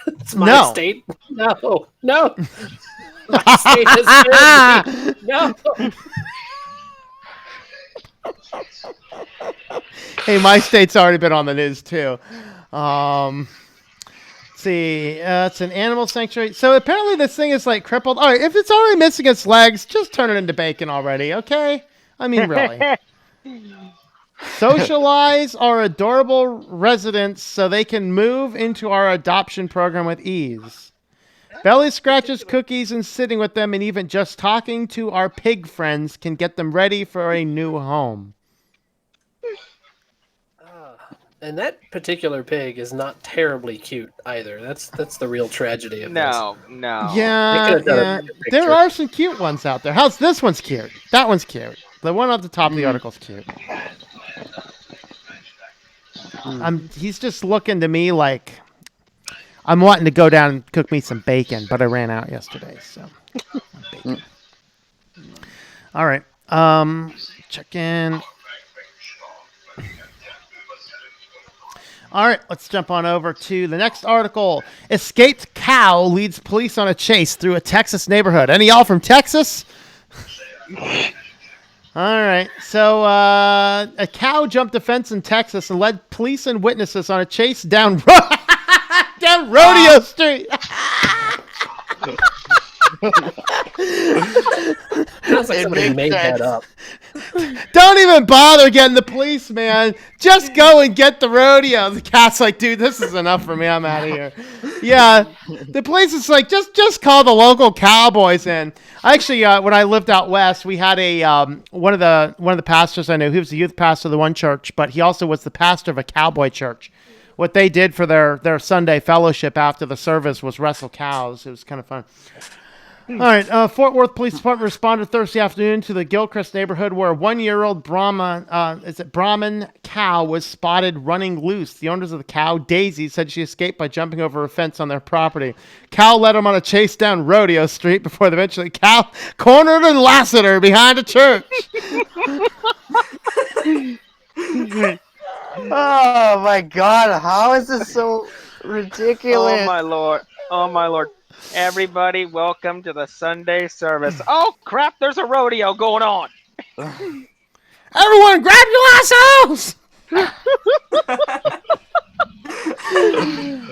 It's my state. No. My state is no. Hey, my state's already been on the news too. Let's see, it's an animal sanctuary. So apparently this thing is like crippled. All right, if it's already missing its legs, just turn it into bacon already, okay? I mean, really. Socialize our adorable residents so they can move into our adoption program with ease. Belly scratches, cookies, and sitting with them, and even just talking to our pig friends can get them ready for a new home. And that particular pig is not terribly cute either. That's the real tragedy of this. No. Yeah. There are some cute ones out there. How's this one's cute? That one's cute. The one at the top of the article's cute. He's just looking to me like I'm wanting to go down and cook me some bacon, but I ran out yesterday, so bacon. All right. Check in. All right, let's jump on over to the next article. Escaped cow leads police on a chase through a Texas neighborhood. Any y'all from Texas? All right. So a cow jumped a fence in Texas and led police and witnesses on a chase down down Rodeo Street. Feels like somebody made that up. Don't even bother getting the police, man. Just go and get the rodeo. The cat's like, dude, this is enough for me. I'm out of here. Yeah, the police is like, just call the local cowboys in. Actually, when I lived out west, we had a one of the pastors I knew. He was the youth pastor of the one church, but he also was the pastor of a cowboy church. What they did for their Sunday fellowship after the service was wrestle cows. It was kind of fun. All right, Fort Worth Police Department responded Thursday afternoon to the Gilchrist neighborhood where a 1-year-old Brahman cow was spotted running loose. The owners of the cow, Daisy, said she escaped by jumping over a fence on their property. Cow led them on a chase down Rodeo Street before eventually cow cornered and lassoed her behind a church. Oh my God! How is this so ridiculous? Oh my lord! Oh my lord! Everybody, welcome to the Sunday service. Oh crap! There's a rodeo going on. Everyone, grab your lassos!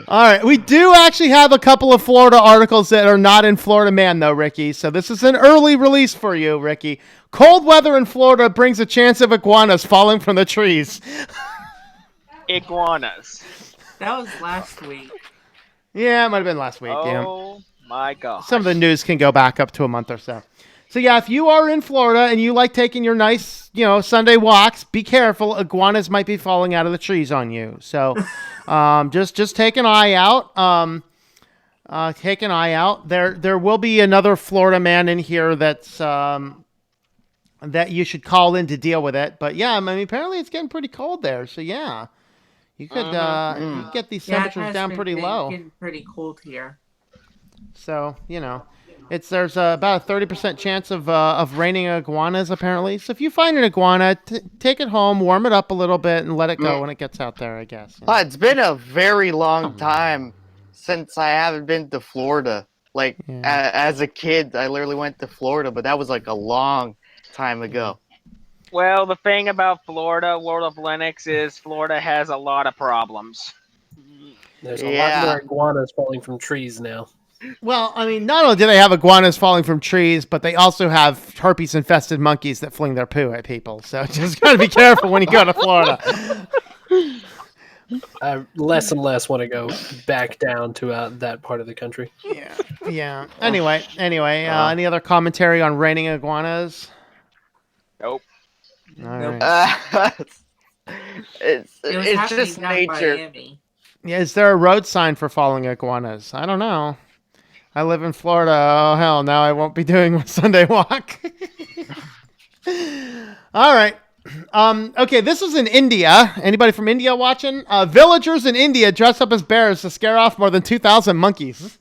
All right, we do actually have a couple of Florida articles that are not in Florida Man, though, Ricky. So this is an early release for you, Ricky. Cold weather in Florida brings a chance of iguanas falling from the trees. Iguanas. That was last week. Yeah, it might have been last week. Oh my god. Some of the news can go back up to a month or so. So yeah, if you are in Florida and you like taking your nice, Sunday walks, be careful. Iguanas might be falling out of the trees on you. So just take an eye out. Take an eye out. There will be another Florida man in here that's that you should call in to deal with it. But yeah, I mean, apparently it's getting pretty cold there. So yeah, you could you could get these temperatures down pretty low. It's getting pretty cold here. So there's about a 30% chance of raining iguanas apparently. So if you find an iguana, take it home, warm it up a little bit, and let it go when it gets out there, I guess. It's been a very long time since I haven't been to Florida. Like as a kid, I literally went to Florida, but that was like a long time ago. Well, the thing about Florida, World of Linux, is Florida has a lot of problems. There's a lot more iguanas falling from trees now. Well, I mean, not only do they have iguanas falling from trees, but they also have herpes-infested monkeys that fling their poo at people. So just got to be careful when you go to Florida. I less and less want to go back down to that part of the country. Yeah. Anyway, any other commentary on raining iguanas? Nope. All right. It's just nature. Miami. Yeah, is there a road sign for falling iguanas? I don't know. I live in Florida. Oh, hell, now I won't be doing my Sunday walk. All right. Okay, this is in India. Anybody from India watching? Villagers in India dress up as bears to scare off more than 2,000 monkeys.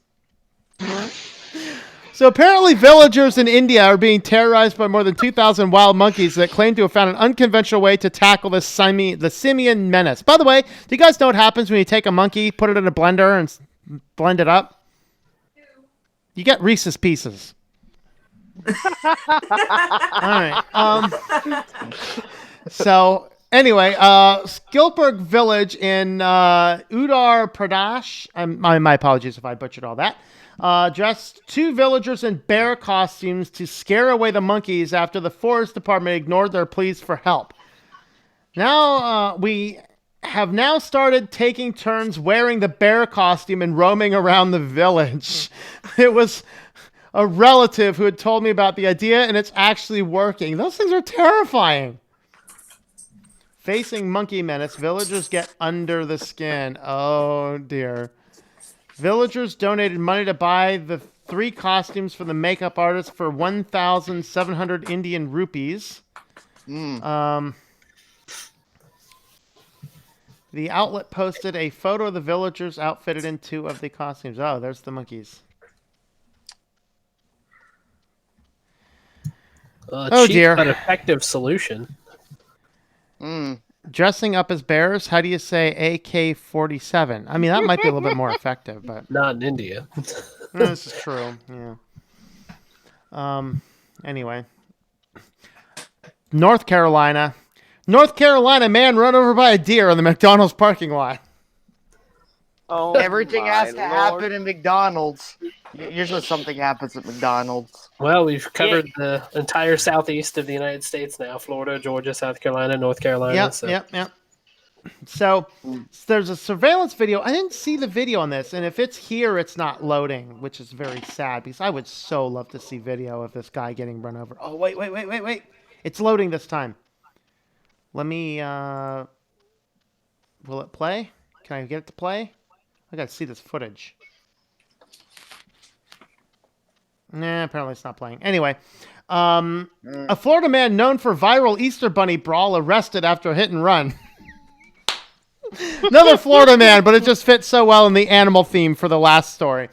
So apparently villagers in India are being terrorized by more than 2,000 wild monkeys that claim to have found an unconventional way to tackle the simian menace. By the way, do you guys know what happens when you take a monkey, put it in a blender, and blend it up? You get Reese's Pieces. All right. So anyway, Skilberg Village in Uttar Pradesh. My apologies if I butchered all that. Dressed 2 villagers in bear costumes to scare away the monkeys after the forest department ignored their pleas for help. Now, we have now started taking turns wearing the bear costume and roaming around the village. It was a relative who had told me about the idea, and it's actually working. Those things are terrifying. Facing monkey menace, villagers get under the skin. Oh, dear. Villagers donated money to buy the 3 costumes for the makeup artist for 1,700 Indian rupees. The outlet posted a photo of the villagers outfitted in 2 of the costumes. Oh, there's the monkeys. Oh, cheap dear. but effective solution. Dressing up as bears. How do you say AK-47? I mean, that might be a little bit more effective, but Not in India. this is true. Yeah. Anyway, North Carolina, man run over by a deer in the McDonald's parking lot. Oh, Everything my has to Lord. happen in McDonald's. Usually something happens at McDonald's. Well, we've covered the entire southeast of the United States now: Florida, Georgia, South Carolina, North Carolina. Yep. So there's a surveillance video. I didn't see the video on this, and if it's here, it's not loading, which is very sad because I would so love to see video of this guy getting run over. Oh, wait. It's loading this time. Let me, will it play? Can I get it to play? I gotta see this footage. Nah, apparently it's not playing. Anyway, a Florida man known for viral Easter Bunny brawl arrested after a hit and run. Another Florida man, but it just fits so well in the animal theme for the last story.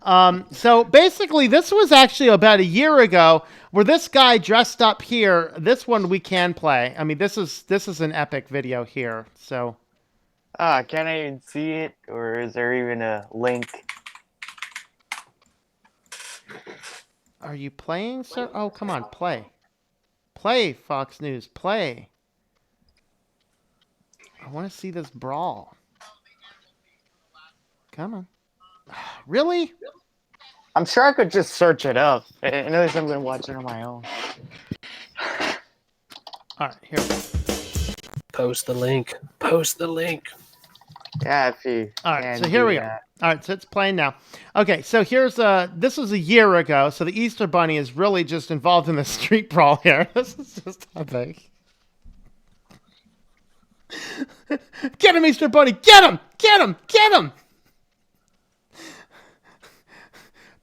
So basically, this was actually about a year ago where this guy dressed up here. This one we can play. I mean, this is an epic video here. So, Can I even see it, or is there even a link? Are you playing, sir? Oh, come on, play. Play, Fox News, play. I want to see this brawl. Come on. Really? I'm sure I could just search it up. At least I'm going to watch it on my own. All right, here we go. Post the link. Post the link. Yeah, if you. All right, so here we go. All right, so it's playing now. Okay, so here's this was a year ago, so the Easter Bunny is really just involved in the street brawl here. This is just epic. Get him, Easter Bunny! Get him! Get him! Get him!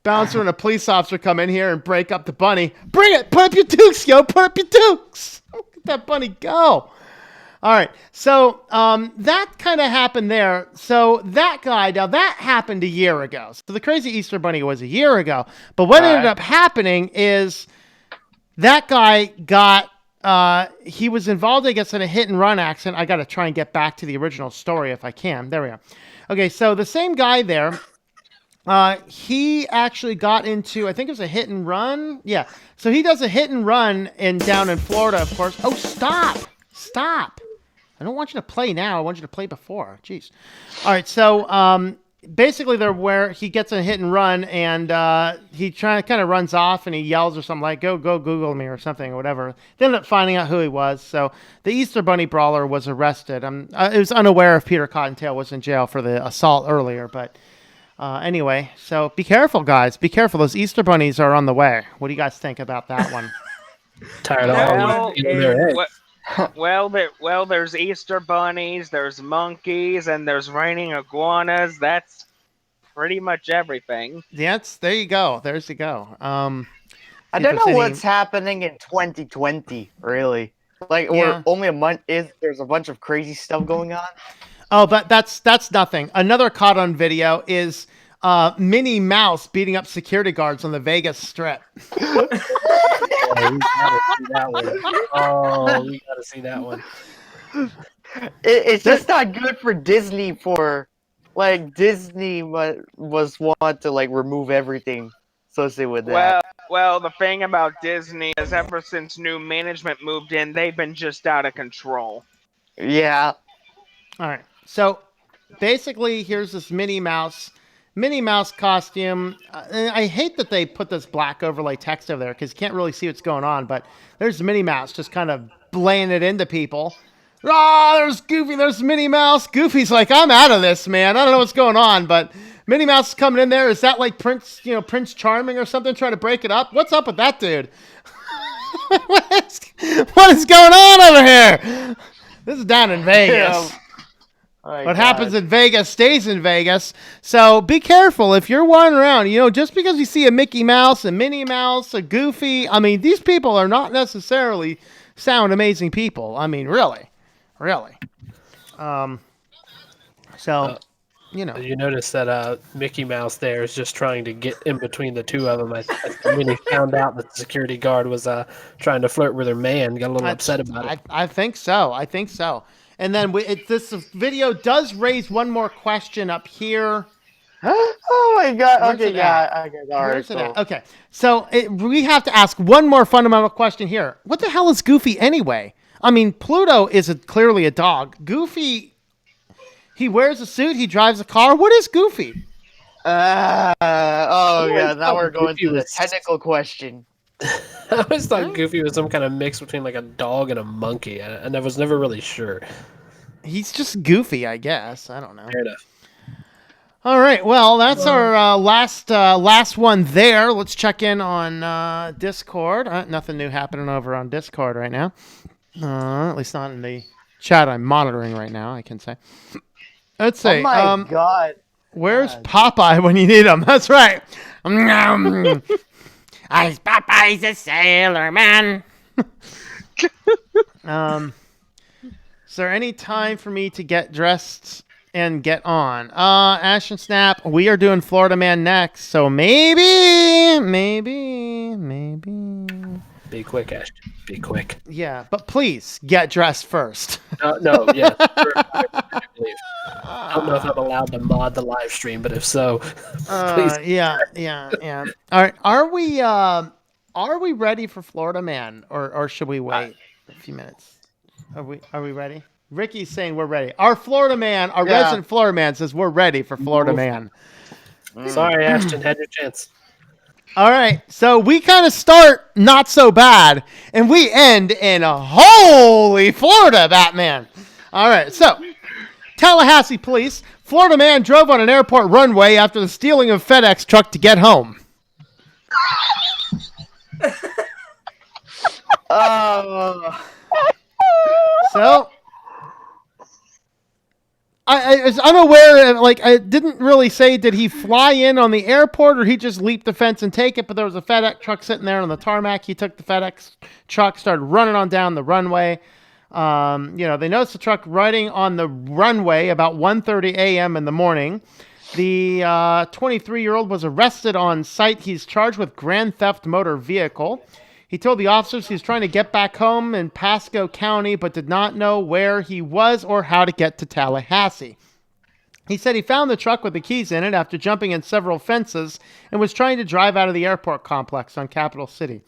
Bouncer and a police officer come in here and break up the bunny. Bring it! Put up your dukes, yo! Put up your dukes! Let that bunny go! All right, so that kind of happened there. So that guy, now that happened a year ago. So the crazy Easter Bunny was a year ago. But what ended up happening is that guy got, he was involved, I guess, in a hit and run accident. I got to try and get back to the original story if I can. There we go. Okay, so the same guy there, he actually got into, I think it was a hit and run. Yeah, so he does a hit and run down in Florida, of course. Oh, stop. I don't want you to play now. I want you to play before. Jeez. All right. So basically, they're where he gets a hit and run, and he kind of runs off, and he yells or something like, "Go Google me" or something or whatever. They ended up finding out who he was. So the Easter Bunny brawler was arrested. I was unaware if Peter Cottontail was in jail for the assault earlier, but anyway. So be careful, guys. Be careful. Those Easter bunnies are on the way. What do you guys think about that one? Tired of all their eggs. Well, there's Easter bunnies, there's monkeys, and there's raining iguanas. That's pretty much everything. There you go. There's you go. I don't know what's happening in 2020, really. Like, we're only a month there's a bunch of crazy stuff going on. Oh, but that's nothing. Another caught on video is Minnie Mouse beating up security guards on the Vegas Strip. Oh, we gotta see that one. It's just not good for Disney Disney was want to remove everything associated with that. Well, the thing about Disney is ever since new management moved in, they've been just out of control. Yeah. All right. So basically, here's this Minnie Mouse costume. I hate that they put this black overlay text over there because you can't really see what's going on, but there's Minnie Mouse just kind of laying it into people. There's Goofy, there's Minnie Mouse. Goofy's like, I'm out of this, man. I don't know what's going on, but Minnie Mouse is coming in there. Is that like Prince Charming or something trying to break it up? What's up with that dude? What is going on over here? This is down in Vegas. What happens in Vegas stays in Vegas. So be careful if you're wandering around. Just because you see a Mickey Mouse, a Minnie Mouse, a Goofy, I mean, these people are not necessarily sound amazing people. I mean, really. So you know. You notice that Mickey Mouse there is just trying to get in between the two of them. When he found out that the security guard was trying to flirt with her man, got a little upset about it. I think so. I think so. And then this video does raise one more question up here. Oh my god. Where's Okay, it yeah, at? I got the article. Okay, so we have to ask one more fundamental question here. What the hell is Goofy anyway? I mean, Pluto is clearly a dog. Goofy, he wears a suit, he drives a car. What is Goofy? Yeah, now we're going Goofy to the was- technical question. I always thought Goofy was some kind of mix between like a dog and a monkey, and I was never really sure. He's just Goofy, I guess. I don't know. Fair enough. All right, well, that's our last one there. Let's check in on Discord. Nothing new happening over on Discord right now. At least not in the chat I'm monitoring right now, I can say. Let's see. Oh my god. Where's Popeye when you need him? That's right. Popeye's a sailor man. Is there any time for me to get dressed and get on? Ash and Snap, we are doing Florida Man next, so maybe. Be quick, Ash. Be quick. Yeah, but please get dressed first. No, yeah. I don't know if I'm allowed to mod the live stream, but if so, please. Yeah. All right, are we ready for Florida Man, or should we wait a few minutes? Are we ready? Ricky's saying we're ready. Our Florida Man, our resident Florida Man says we're ready for Florida Man. Sorry, Ashton, had your chance. All right, so we kind of start not so bad, and we end in a holy Florida, Batman. All right, so Tallahassee police, Florida man drove on an airport runway after the stealing of FedEx truck to get home. So I was unaware, like, I didn't really say, did he fly in on the airport or he just leaped the fence and take it, but there was a FedEx truck sitting there on the tarmac. He took the FedEx truck, started running on down the runway. They noticed the truck riding on the runway about 1:30 a.m. in the morning. The 23-year-old was arrested on site. He's charged with grand theft motor vehicle. He told the officers he was trying to get back home in Pasco County, but did not know where he was or how to get to Tallahassee. He said he found the truck with the keys in it after jumping in several fences and was trying to drive out of the airport complex on Capital City.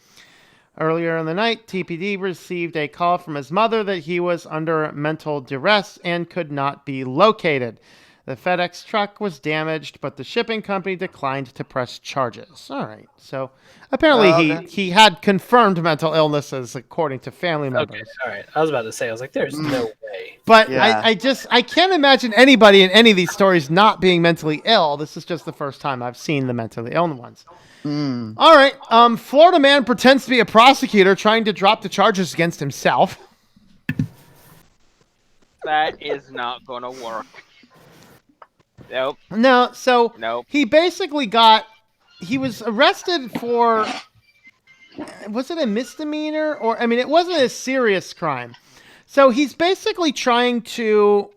Earlier in the night, TPD received a call from his mother that he was under mental duress and could not be located. The FedEx truck was damaged, but the shipping company declined to press charges. All right, so apparently he had confirmed mental illnesses according to family members. Okay, all right. I was about to say, I was like, there's no way. But yeah. I can't imagine anybody in any of these stories not being mentally ill. This is just the first time I've seen the mentally ill ones. All right, Florida man pretends to be a prosecutor trying to drop the charges against himself. That is not gonna work. Nope. No, so Nope. he basically he was arrested for, was it a misdemeanor? Or, I mean, it wasn't a serious crime. So he's basically trying to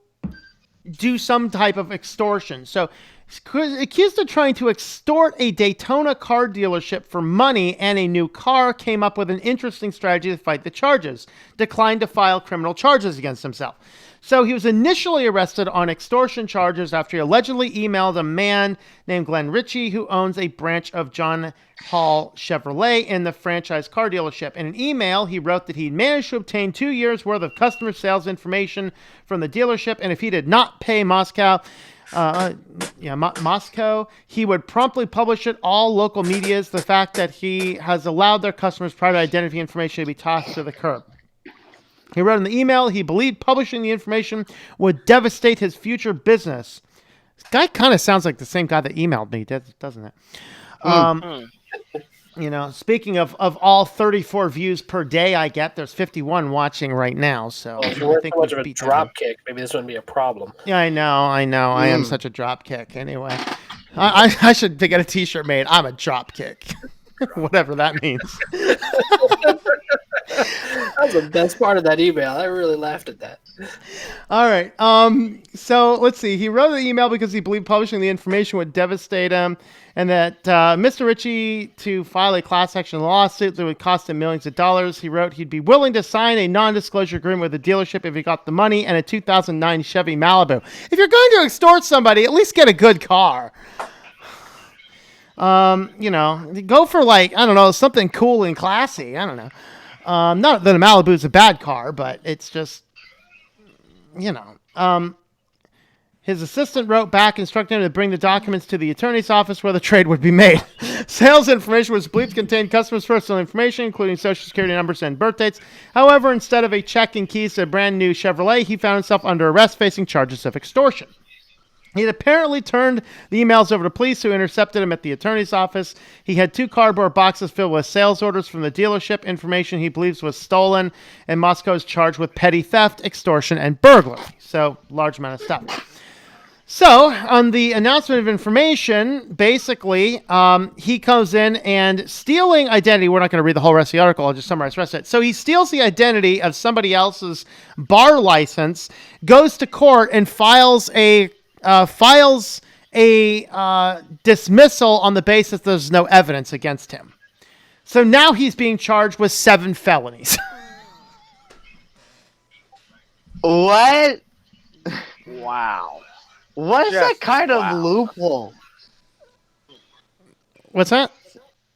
do some type of extortion. So he's accused of trying to extort a Daytona car dealership for money and a new car, came up with an interesting strategy to fight the charges, declined to file criminal charges against himself. So he was initially arrested on extortion charges after he allegedly emailed a man named Glenn Ritchie, who owns a branch of John Hall Chevrolet in the franchise car dealership. In an email, he wrote that he'd managed to obtain 2 years' worth of customer sales information from the dealership, and if he did not pay Moscow, he would promptly publish it all local medias. The fact that he has allowed their customers' private identity information to be tossed to the curb. He wrote in the email he believed publishing the information would devastate his future business. This guy kind of sounds like the same guy that emailed me, doesn't it? Speaking of all 34 views per day I get, there's 51 watching right now. So if you weren't so much of a drop kick, maybe this wouldn't be a problem. Yeah, I know. I am such a drop kick. Anyway, I should get a T-shirt made. I'm a drop kick, whatever that means. That was the best part of that email. I really laughed at that. All right. So let's see. He wrote the email because he believed publishing the information would devastate him, and that Mr. Ritchie to file a class action lawsuit that would cost him millions of dollars. He wrote he'd be willing to sign a non-disclosure agreement with the dealership if he got the money and a 2009 Chevy Malibu. If you're going to extort somebody, at least get a good car. Go for something cool and classy. I don't know. Not that a Malibu is a bad car, but it's just, his assistant wrote back instructing him to bring the documents to the attorney's office where the trade would be made. Sales information was believed to contain customers' personal information, including social security numbers and birth dates. However, instead of a check and keys to a brand new Chevrolet, he found himself under arrest facing charges of extortion. He had apparently turned the emails over to police, who intercepted him at the attorney's office. He had 2 cardboard boxes filled with sales orders from the dealership, information he believes was stolen, and Moscow is charged with petty theft, extortion, and burglary. So, large amount of stuff. So, on the announcement of information, basically, he comes in and stealing identity. We're not going to read the whole rest of the article. I'll just summarize the rest of it. So, he steals the identity of somebody else's bar license, goes to court, and files a dismissal on the basis there's no evidence against him. So now he's being charged with 7 felonies. What? Wow. What is Just that kind wow. of loophole? What's that?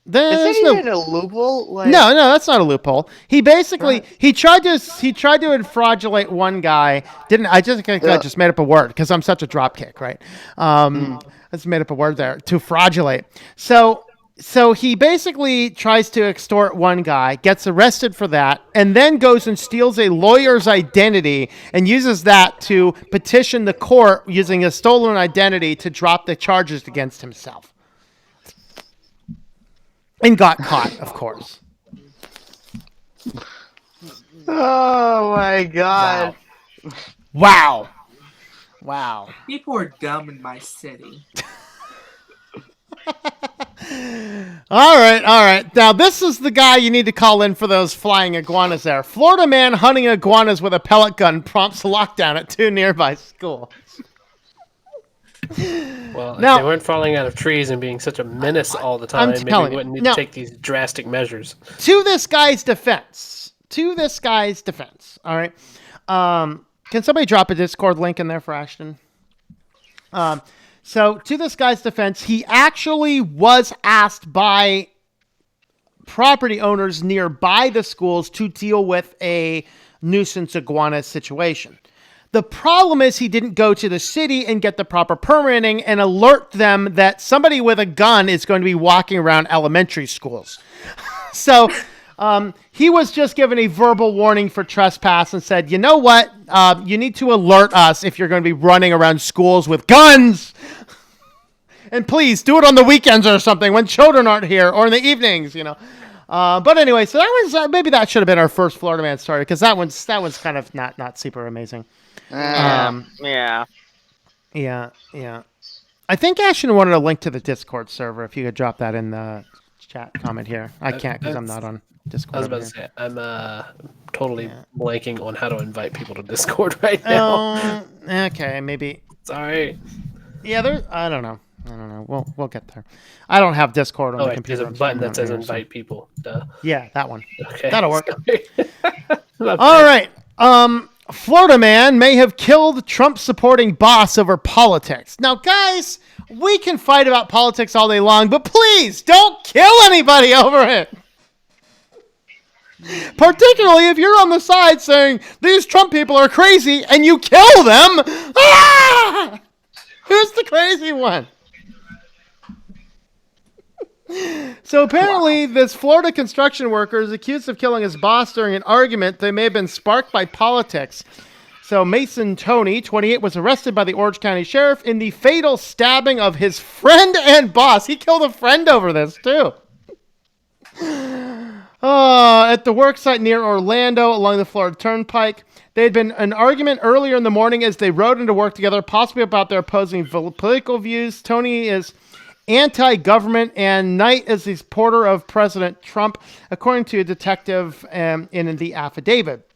Is that even a loophole? Like, No, that's not a loophole. He basically he tried to fraudulate one guy. I just made up a word because I'm such a dropkick, right? I just made up a word there, to fraudulate. So he basically tries to extort one guy, gets arrested for that, and then goes and steals a lawyer's identity and uses that to petition the court using a stolen identity to drop the charges against himself. And got caught, of course. Oh my god. Wow. People are dumb in my city. All right. Now, this is the guy you need to call in for those flying iguanas there. Florida man hunting iguanas with a pellet gun prompts lockdown at 2 nearby schools. Well, if they weren't falling out of trees and being such a menace all the time, maybe we wouldn't need to take these drastic measures. To this guy's defense, all right? Can somebody drop a Discord link in there for Ashton? So, to this guy's defense, he actually was asked by property owners nearby the schools to deal with a nuisance iguana situation. The problem is he didn't go to the city and get the proper permitting and alert them that somebody with a gun is going to be walking around elementary schools. So he was just given a verbal warning for trespass and said, you know what? You need to alert us if you're going to be running around schools with guns. And please do it on the weekends or something when children aren't here, or in the evenings, But anyway, so that was maybe that should have been our first Florida man story, because that one's kind of not super amazing. Yeah. I think Ashton wanted a link to the Discord server. If you could drop that in the chat comment here. I can't because I'm not on Discord. I was about to say, I'm totally blanking on how to invite people to Discord right now. Okay, maybe. Sorry. Yeah, I don't know. We'll get there. I don't have Discord on the computer. There's a button that says invite people. Duh. Yeah, that one. Okay. That'll work. All right. Florida man may have killed Trump-supporting boss over politics. Now, guys, we can fight about politics all day long, but please don't kill anybody over it. Particularly if you're on the side saying these Trump people are crazy and you kill them. Ah! Who's the crazy one? So apparently this Florida construction worker is accused of killing his boss during an argument that may have been sparked by politics. So Mason Tony, 28, was arrested by the Orange County Sheriff in the fatal stabbing of his friend and boss. He killed a friend over this, too. At the worksite near Orlando along the Florida Turnpike. They had been an argument earlier in the morning as they rode into work together, possibly about their opposing political views. Tony is anti-government, and Knight is the supporter of President Trump, according to a detective in the affidavit.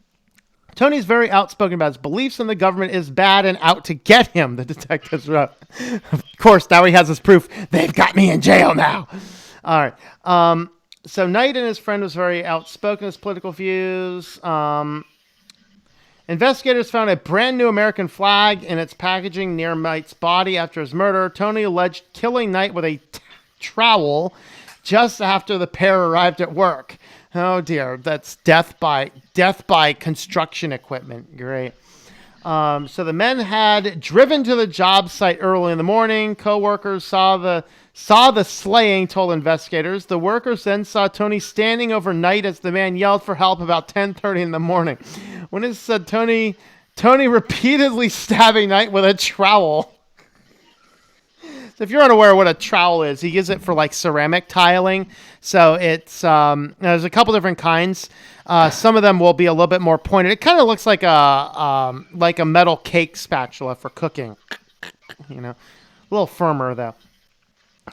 Tony's very outspoken about his beliefs in the government is bad and out to get him, the detectives wrote. Of course, now he has his proof. They've got me in jail now. All right. So Knight and his friend was very outspoken in his political views. Investigators found a brand new American flag in its packaging near Knight's body after his murder. Tony alleged killing Knight with a trowel just after the pair arrived at work. Oh dear, that's death by construction equipment. Great. So the men had driven to the job site early in the morning. Co-workers saw the slaying, told investigators. The workers then saw Tony standing over Knight as the man yelled for help about 10:30 in the morning. When it said Tony repeatedly stabbing Knight with a trowel. So if you're unaware of what a trowel is, he uses it for like ceramic tiling. So it's there's a couple different kinds. Some of them will be a little bit more pointed. It kind of looks like a metal cake spatula for cooking. You know, a little firmer though.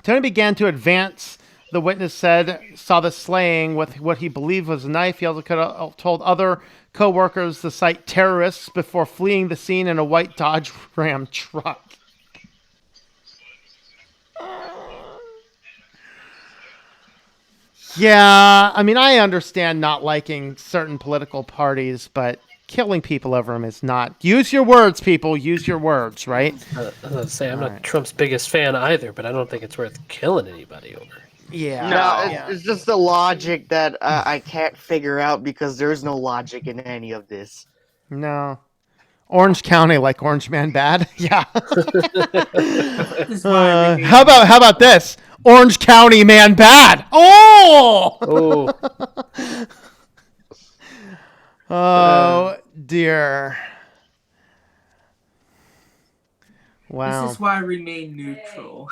Tony began to advance. The witness saw the slaying with what he believed was a knife. He also could have told other co-workers to cite terrorists before fleeing the scene in a white Dodge Ram truck. Yeah, I mean, I understand not liking certain political parties, but killing people over them is not. Use your words, people. Use your words, right? I was going to say, I'm not Trump's biggest fan either, but I don't think it's worth killing anybody over. Yeah. No, it's just the logic that I can't figure out because there's no logic in any of this. No. Orange County, like Orange Man bad? Yeah. How about this? Orange County man bad. Oh! Oh, dear. Wow. This is why I remain neutral.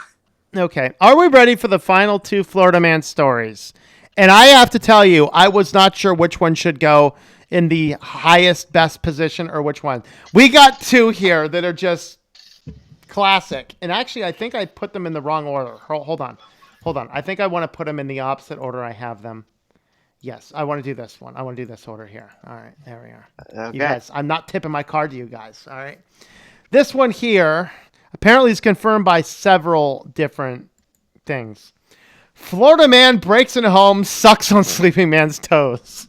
Okay. Are we ready for the final two Florida Man stories? And I have to tell you, I was not sure which one should go in the highest, best position or which one. We got two here that are just classic. And actually, I think I put them in the wrong order. Hold on. I think I want to put them in the opposite order I have them. Yes, I want to do this one. I want to do this order here. All right, there we are. Okay. You guys, I'm not tipping my card to you guys. All right. This one here apparently is confirmed by several different things. Florida man breaks into home, sucks on sleeping man's toes.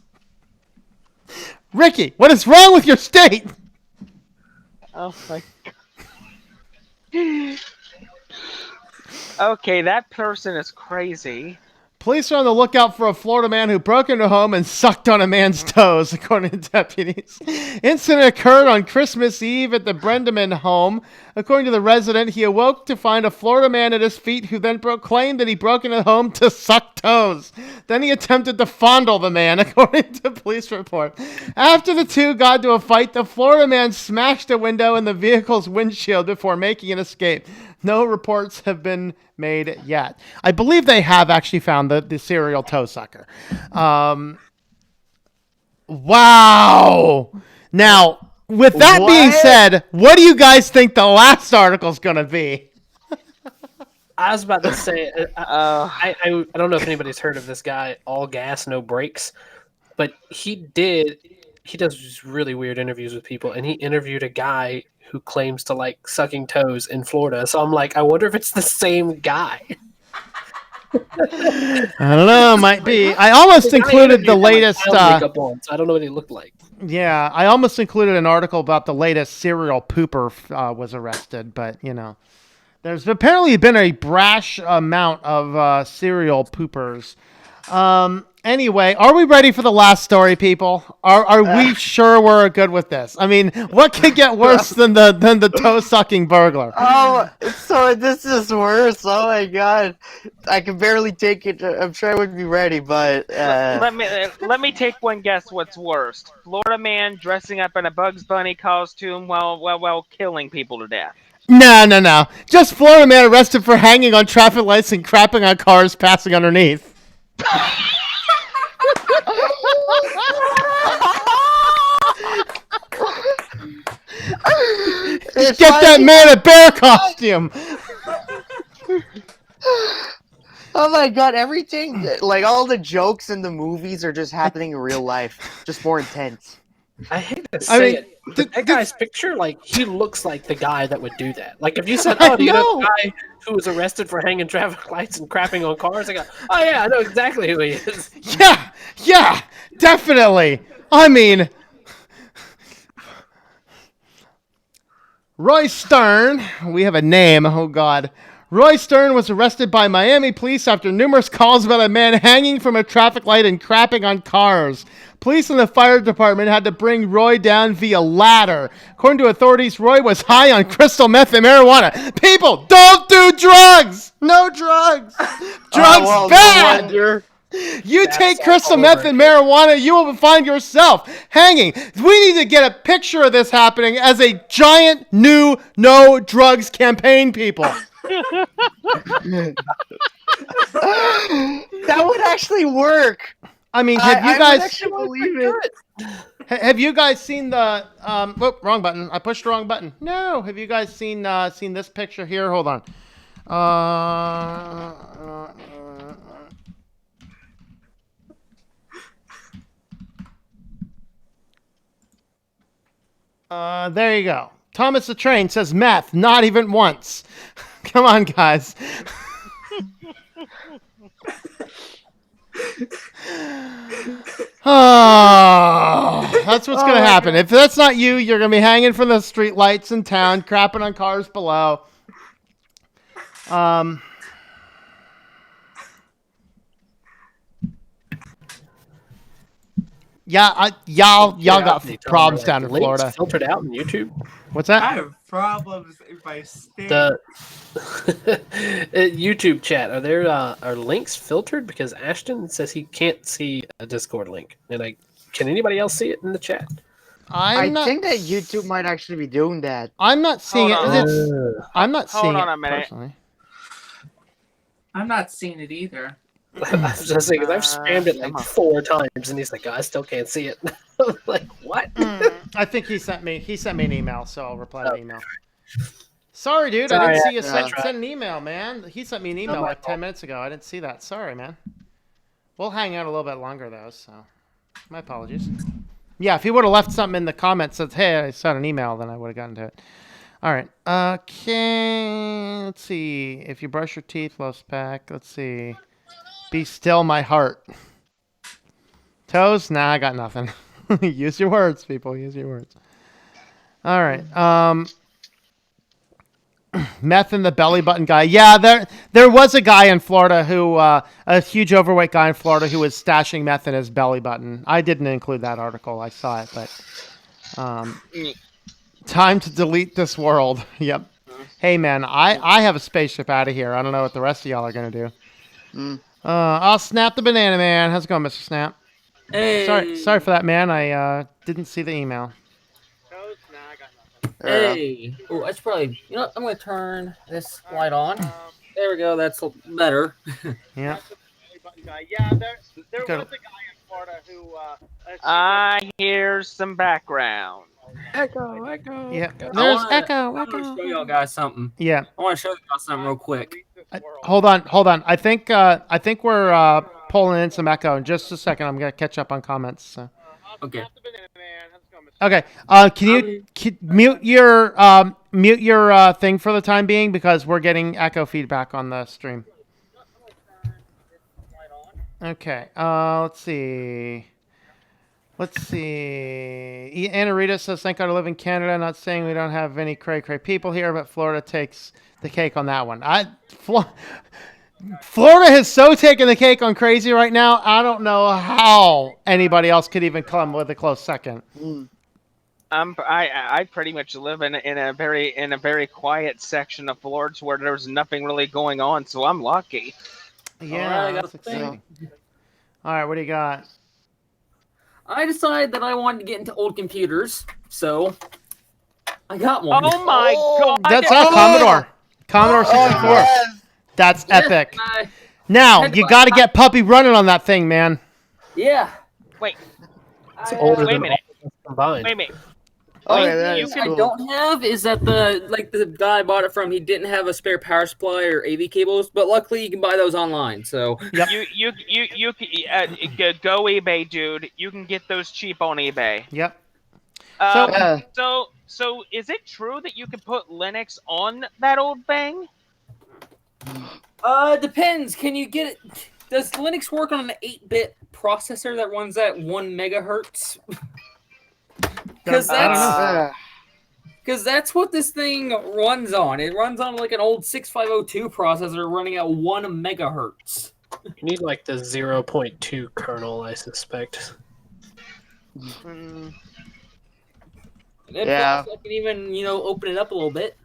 Ricky, what is wrong with your state? Oh my God. Okay, that person is crazy. Police are on the lookout for a Florida man who broke into a home and sucked on a man's toes, according to deputies. Incident occurred on Christmas Eve at the Brendaman home. According to the resident, he awoke to find a Florida man at his feet who then claimed that he broke into the home to suck toes. Then he attempted to fondle the man, according to police report. After the two got into a fight, the Florida man smashed a window in the vehicle's windshield before making an escape. No reports have been made yet. I believe they have actually found the serial toe sucker. Wow. Now, with that being said, what do you guys think the last article is going to be? I was about to say, I don't know if anybody's heard of this guy, All Gas, No Brakes, but he does these really weird interviews with people, and he interviewed a guy who claims to like sucking toes in Florida. So I'm like, I wonder if it's the same guy. I don't know, might be. I almost included the latest. Makeup on, so I don't know what he looked like. Yeah, I almost included an article about the latest serial pooper was arrested, but you know, there's apparently been a brash amount of serial poopers. Anyway, are we ready for the last story, people? Are we sure we're good with this? I mean, what could get worse than the toe sucking burglar? Oh, so this is worse. Oh my God, I can barely take it. I'm sure I would be ready, but let me take one guess. What's worst? Florida man dressing up in a Bugs Bunny costume while killing people to death. No. Just Florida man arrested for hanging on traffic lights and crapping on cars passing underneath. Get that man a bear costume. Oh my god, everything, like all the jokes in the movies are just happening in real life, just more intense. I hate to say it, but that guy's picture, like, he looks like the guy that would do that. Like, if you said, "Oh, do you know the guy who was arrested for hanging traffic lights and crapping on cars?" I go, "Oh yeah, I know exactly who he is." Yeah, definitely. I mean, Roy Stern, we have a name, oh God. Roy Stern was arrested by Miami police after numerous calls about a man hanging from a traffic light and crapping on cars. Police and the fire department had to bring Roy down via ladder. According to authorities, Roy was high on crystal meth and marijuana. People, don't do drugs! No drugs! Drugs bad! You take crystal meth and marijuana, you will find yourself hanging. We need to get a picture of this happening as a giant new no drugs campaign, people. That would actually work. I mean, have you guys actually believe it? Have you guys seen the wrong button. I pushed the wrong button. No, have you guys seen this picture here? Hold on. There you go. Thomas the Train says meth, not even once. Come on, guys. Oh, that's what's going to happen. If that's not you, you're going to be hanging from the street lights in town, crapping on cars below. Yeah, y'all got problems down in Florida. Filtered out on YouTube. What's that? I have problems if I stand. YouTube chat. Are there are links filtered? Because Ashton says he can't see a Discord link, and can anybody else see it in the chat? I think that YouTube might actually be doing that. I'm not seeing it. I'm not seeing it. Hold on a minute. Personally. I'm not seeing it either. I was just saying, because I've spammed it like 4 times, and he's like, I still can't see it. I'm like, what? I think he sent me an email, so I'll reply to the email. Sorry, dude. I didn't see you send an email, man. He sent me an email like 10 minutes ago. I didn't see that. Sorry, man. We'll hang out a little bit longer, though, so my apologies. Yeah, if he would have left something in the comments that says, hey, I sent an email, then I would have gotten to it. All right. Okay. Let's see. If you brush your teeth, lost pack. Let's see. Be still, my heart. Toes? Nah, I got nothing. Use your words, people. Use your words. All right. Meth in the belly button guy. Yeah, there was a guy in Florida who, a huge overweight guy in Florida who was stashing meth in his belly button. I didn't include that article. I saw it, but time to delete this world. Yep. Hey, man, I have a spaceship out of here. I don't know what the rest of y'all are going to do. I'll Snap the Banana Man. How's it going, Mr. Snap? Hey. Sorry for that, man. I didn't see the email. Hey. Oh, that's probably. You know, I'm gonna turn this light on. There we go. That's better. Yeah. Yeah, there was a guy in Florida who. I hear some background. Echo. Yeah. There's echo. I want to show y'all guys something. Yeah. I want to show y'all something real quick. Hold on. I think we're pulling in some echo. In just a second, I'm gonna catch up on comments. So. Okay. Okay. Can you mute your thing for the time being, because we're getting echo feedback on the stream. Okay. Let's see. Anna Rita says, "Thank God I live in Canada. Not saying we don't have any cray people here, but Florida takes the cake on that one." Florida has so taken the cake on crazy right now. I don't know how anybody else could even come with a close second. I pretty much live in a very quiet section of Florida where there's nothing really going on, so I'm lucky. Yeah, that's exciting. All right, what do you got? I decided that I wanted to get into old computers, so I got one. Oh my god! That's Commodore 64. Yes. That's epic. Now you got to get Puppy running on that thing, man. Yeah. Wait. It's older Wait a than minute. all of us combined. Wait a minute. Okay, Only that thing is I cool. don't have is that the guy I bought it from, he didn't have a spare power supply or AV cables, but luckily you can buy those online. So Yep. You go eBay, dude. You can get those cheap on eBay. Yep. So is it true that you can put Linux on that old thing? depends. Can you get it? Does Linux work on an 8-bit processor that runs at 1 megahertz? Because I don't know. that's because that's what this thing runs on. It runs on like an old 6502 processor running at 1 megahertz. You need like the 0.2 kernel, I suspect. Mm, And then Yeah. plus I can even open it up a little bit.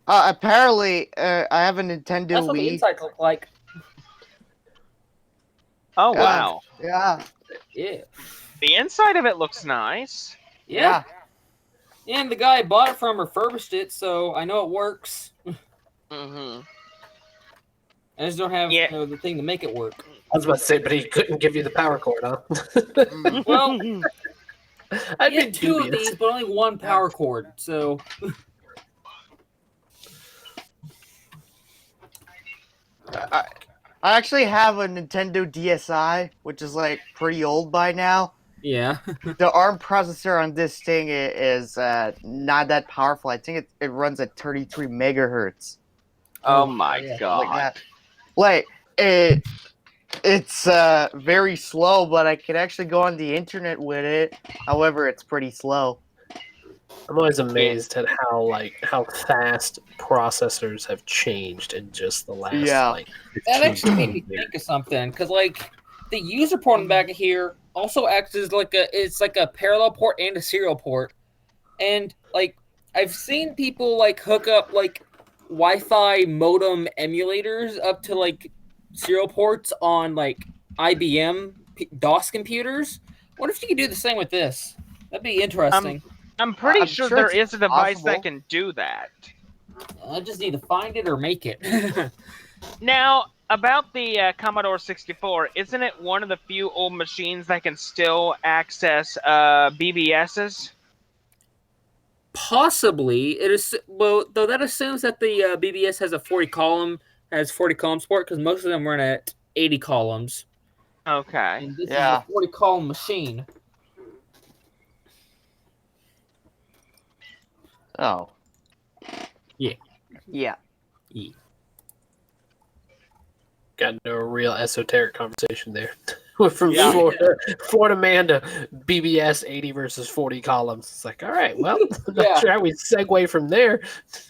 Apparently, I have a Nintendo That's what the Wii. insides look like. oh wow. Yeah. Yeah. The inside of it looks nice. Yeah. And the guy I bought it from refurbished it, so I know it works. Mm-hmm. I just don't have Yeah. the thing to make it work. I was about to say, but he couldn't give you the power cord, huh? Well, I'd I be had 2 of dubious. these, but only 1 power cord. So I actually have a Nintendo DSi, which is like pretty old by now. yeah. The ARM processor on this thing is not that powerful. I think it runs at 33 megahertz. Oh my yeah. god. Like that. Like it's very slow, but I can actually go on the internet with it. However, it's pretty slow. I'm always amazed at how fast processors have changed in just the last Yeah. That 15 actually made me years. think of something, because the user port in the back of here also acts as it's like a parallel port and a serial port, and I've seen people hook up Wi-Fi modem emulators up to serial ports on IBM DOS computers. What if you could do the same with this? That'd be interesting. I'm pretty I'm sure sure there it's is a device possible. that can do that. I just need to find it or make it. Now, about the Commodore 64, isn't it one of the few old machines that can still access BBSs? Possibly it is. Well, though that assumes that the BBS has 40 column support, because most of them run at 80 columns. Okay. And this Yeah. is a 40 column machine. Oh. Yeah. Yeah. Got into a real esoteric conversation there. Went from Yeah. Florida man to BBS 80 versus 40 columns. It's like, all right, well, I'm Yeah. not sure how we segue from there.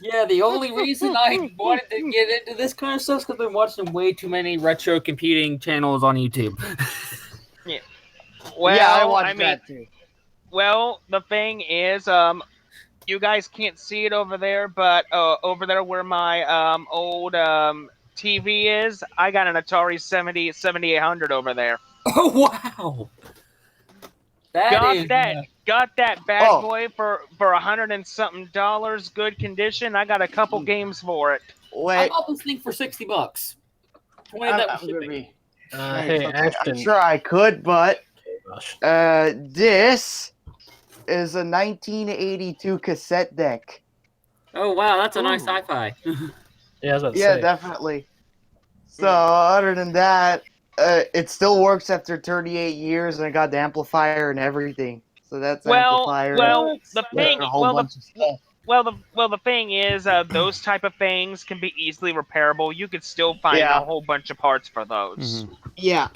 Yeah, the only reason I wanted to get into this kind of stuff is because I've been watching way too many retro computing channels on YouTube. Well, yeah, I watched mean, that too. well, the thing is, you guys can't see it over there, but over there where my old TV is, I got an Atari 7800 over there. Oh wow! Got that bad Oh. boy for $100 and something, good condition. I got a couple games for it. I Wait. bought this thing for $60. 20 I'm, that was I'm gonna shipping. be- Hey, I'm Ashton. sure I could, but Gosh. this is a 1982 cassette deck. Oh wow, that's a nice Ooh. sci-fi. Yeah, I was about to Yeah, say. definitely. So other than that, it still works after 38 years, and I got the amplifier and everything. So that's amplifier. The and thing, a whole bunch of stuff. the thing is, those type of things can be easily repairable. You could still find Yeah. a whole bunch of parts for those. Yeah.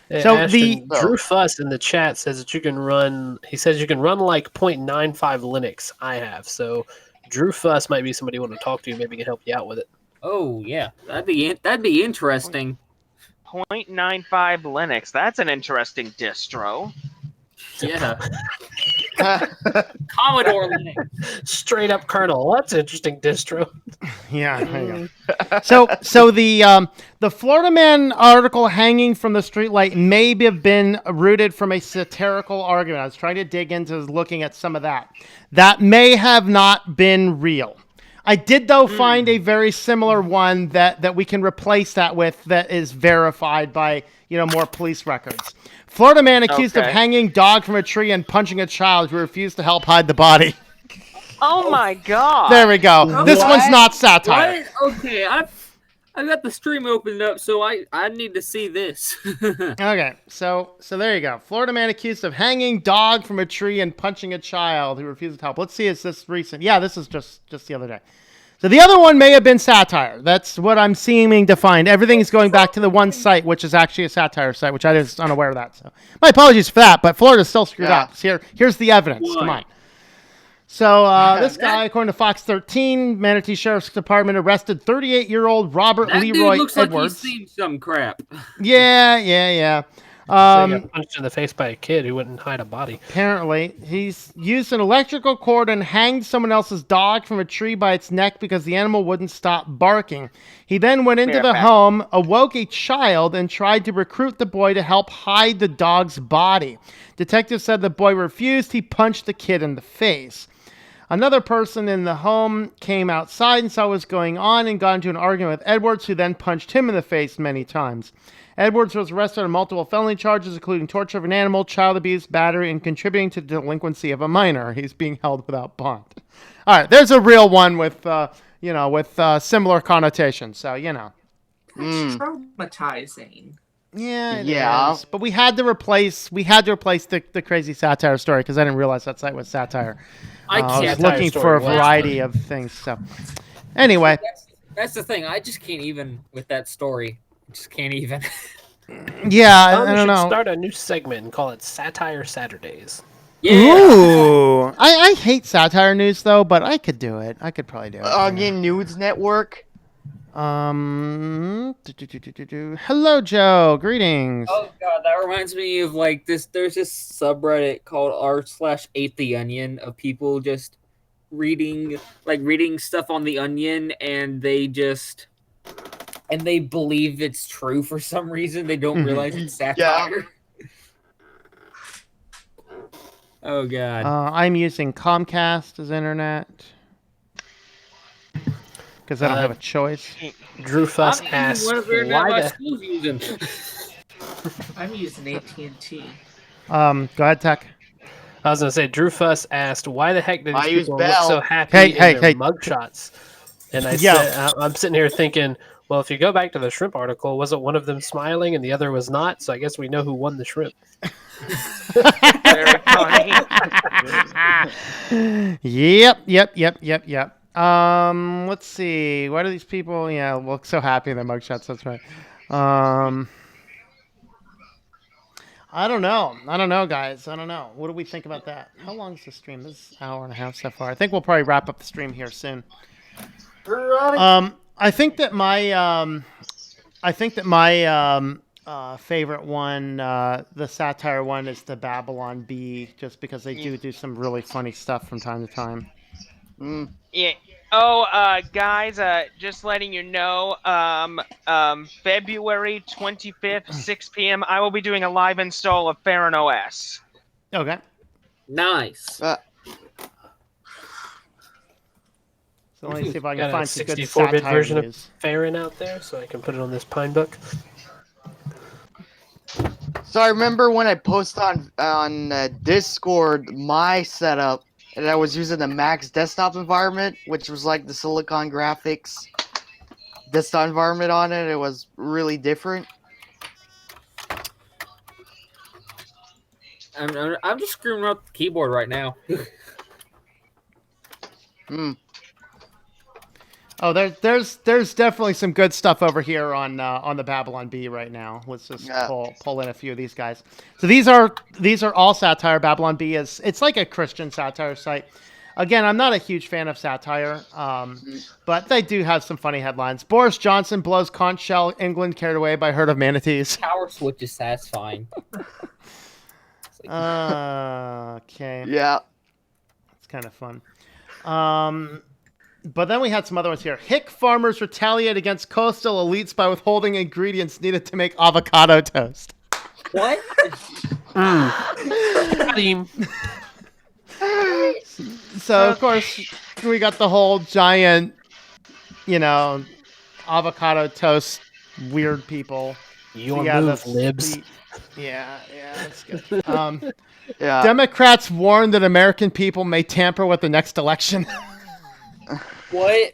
Hey, So Ashton, the- Drew Fuss in the chat says that you can run. He says you can run like 0.95 Linux. I have. So Drew Fuss might be somebody you want to talk to. Maybe can help you out with it. Oh yeah, that'd be interesting. 0.95 Linux. That's an interesting distro. Yeah, Commodore Linux. Straight up kernel. That's an interesting distro. Yeah. There you go. So the Florida Man article hanging from the streetlight may have been rooted from a satirical argument. I was trying to dig into looking at some of that. That may have not been real. I did, though, find a very similar one that we can replace that with that is verified by, more police records. Florida man accused of hanging dog from a tree and punching a child who refused to help hide the body. Oh my god. There we go. This one's not satire. What? Okay, I got the stream opened up, so I need to see this. Okay, so there you go. Florida man accused of hanging dog from a tree and punching a child who refused to help. Let's see, is this recent? Yeah, this is just the other day. So the other one may have been satire. That's what I'm seeming to find. Everything is going back to the one site, which is actually a satire site, which I was unaware of that. So my apologies for that, but Florida's still screwed up. So here's the evidence. Why? Come on. So this guy, according to Fox 13, Manatee Sheriff's Department arrested 38-year-old Robert That Leroy dude looks Edwards. like he's seen some crap. Yeah. So he got punched in the face by a kid who wouldn't hide a body. Apparently, he's used an electrical cord and hanged someone else's dog from a tree by its neck because the animal wouldn't stop barking. He then went into the home, awoke a child, and tried to recruit the boy to help hide the dog's body. Detectives said the boy refused. He punched the kid in the face. Another person in the home came outside and saw what was going on and got into an argument with Edwards, who then punched him in the face many times. Edwards was arrested on multiple felony charges, including torture of an animal, child abuse, battery, and contributing to the delinquency of a minor. He's being held without bond. All right, there's a real one with, similar connotations. So, That's traumatizing. Yeah, it is. But we had to replace the crazy satire story because I didn't realize that site was satire. I was looking for a variety of things. So, anyway, that's the thing. I just can't even with that story. Just can't even. Yeah, I don't know. Start a new segment and call it Satire Saturdays. Yeah. Ooh, I hate satire news though, but I could do it. I could probably do it. Again, Nudes Network. Hello, Joe. Greetings. Oh god, that reminds me of like this. There's this subreddit called r/8theonion of people just reading stuff on the Onion, and they believe it's true for some reason. They don't realize it's satire. Oh god. I'm using Comcast as internet because I don't have a choice. Drew Fuss asked why I'm using AT&T. Go ahead, Tech. I was gonna say Drew Fuss asked why the heck did these people look so happy in their mugshots? And I said, I'm sitting here thinking, well, if you go back to the shrimp article, wasn't one of them smiling and the other was not? So I guess we know who won the shrimp. Very funny. Yep. Let's see. Why do these people look so happy in their mugshots? That's right. I don't know, guys. I don't know. What do we think about that? How long is the stream? This is an hour and a half so far. I think we'll probably wrap up the stream here soon. I think that my favorite one, the satire one, is the Babylon Bee, just because they do some really funny stuff from time to time. Yeah. Oh, guys, just letting you know, February 25th, 6 p.m., I will be doing a live install of Farron OS. Okay. Nice. So let me see if I can find some good 64-bit satire version news. of Farron out there, so I can put it on this Pine book. So I remember when I posted on Discord my setup, and I was using the Max desktop environment, which was like the Silicon Graphics desktop environment on it. It was really different. I'm just screwing up the keyboard right now. Oh, there's definitely some good stuff over here on the Babylon Bee right now. Let's just pull in a few of these guys. So these are all satire. Babylon Bee it's like a Christian satire site. Again, I'm not a huge fan of satire, but they do have some funny headlines. Boris Johnson blows conch shell. England carried away by herd of manatees. Power switch is satisfying. Okay. Yeah. It's kind of fun. But then we had some other ones here. Hick farmers retaliate against coastal elites by withholding ingredients needed to make avocado toast. What? So, of course, we got the whole giant, avocado toast weird people. Your move, libs. Yeah, that's good. Yeah. Democrats warn that American people may tamper with the next election. What?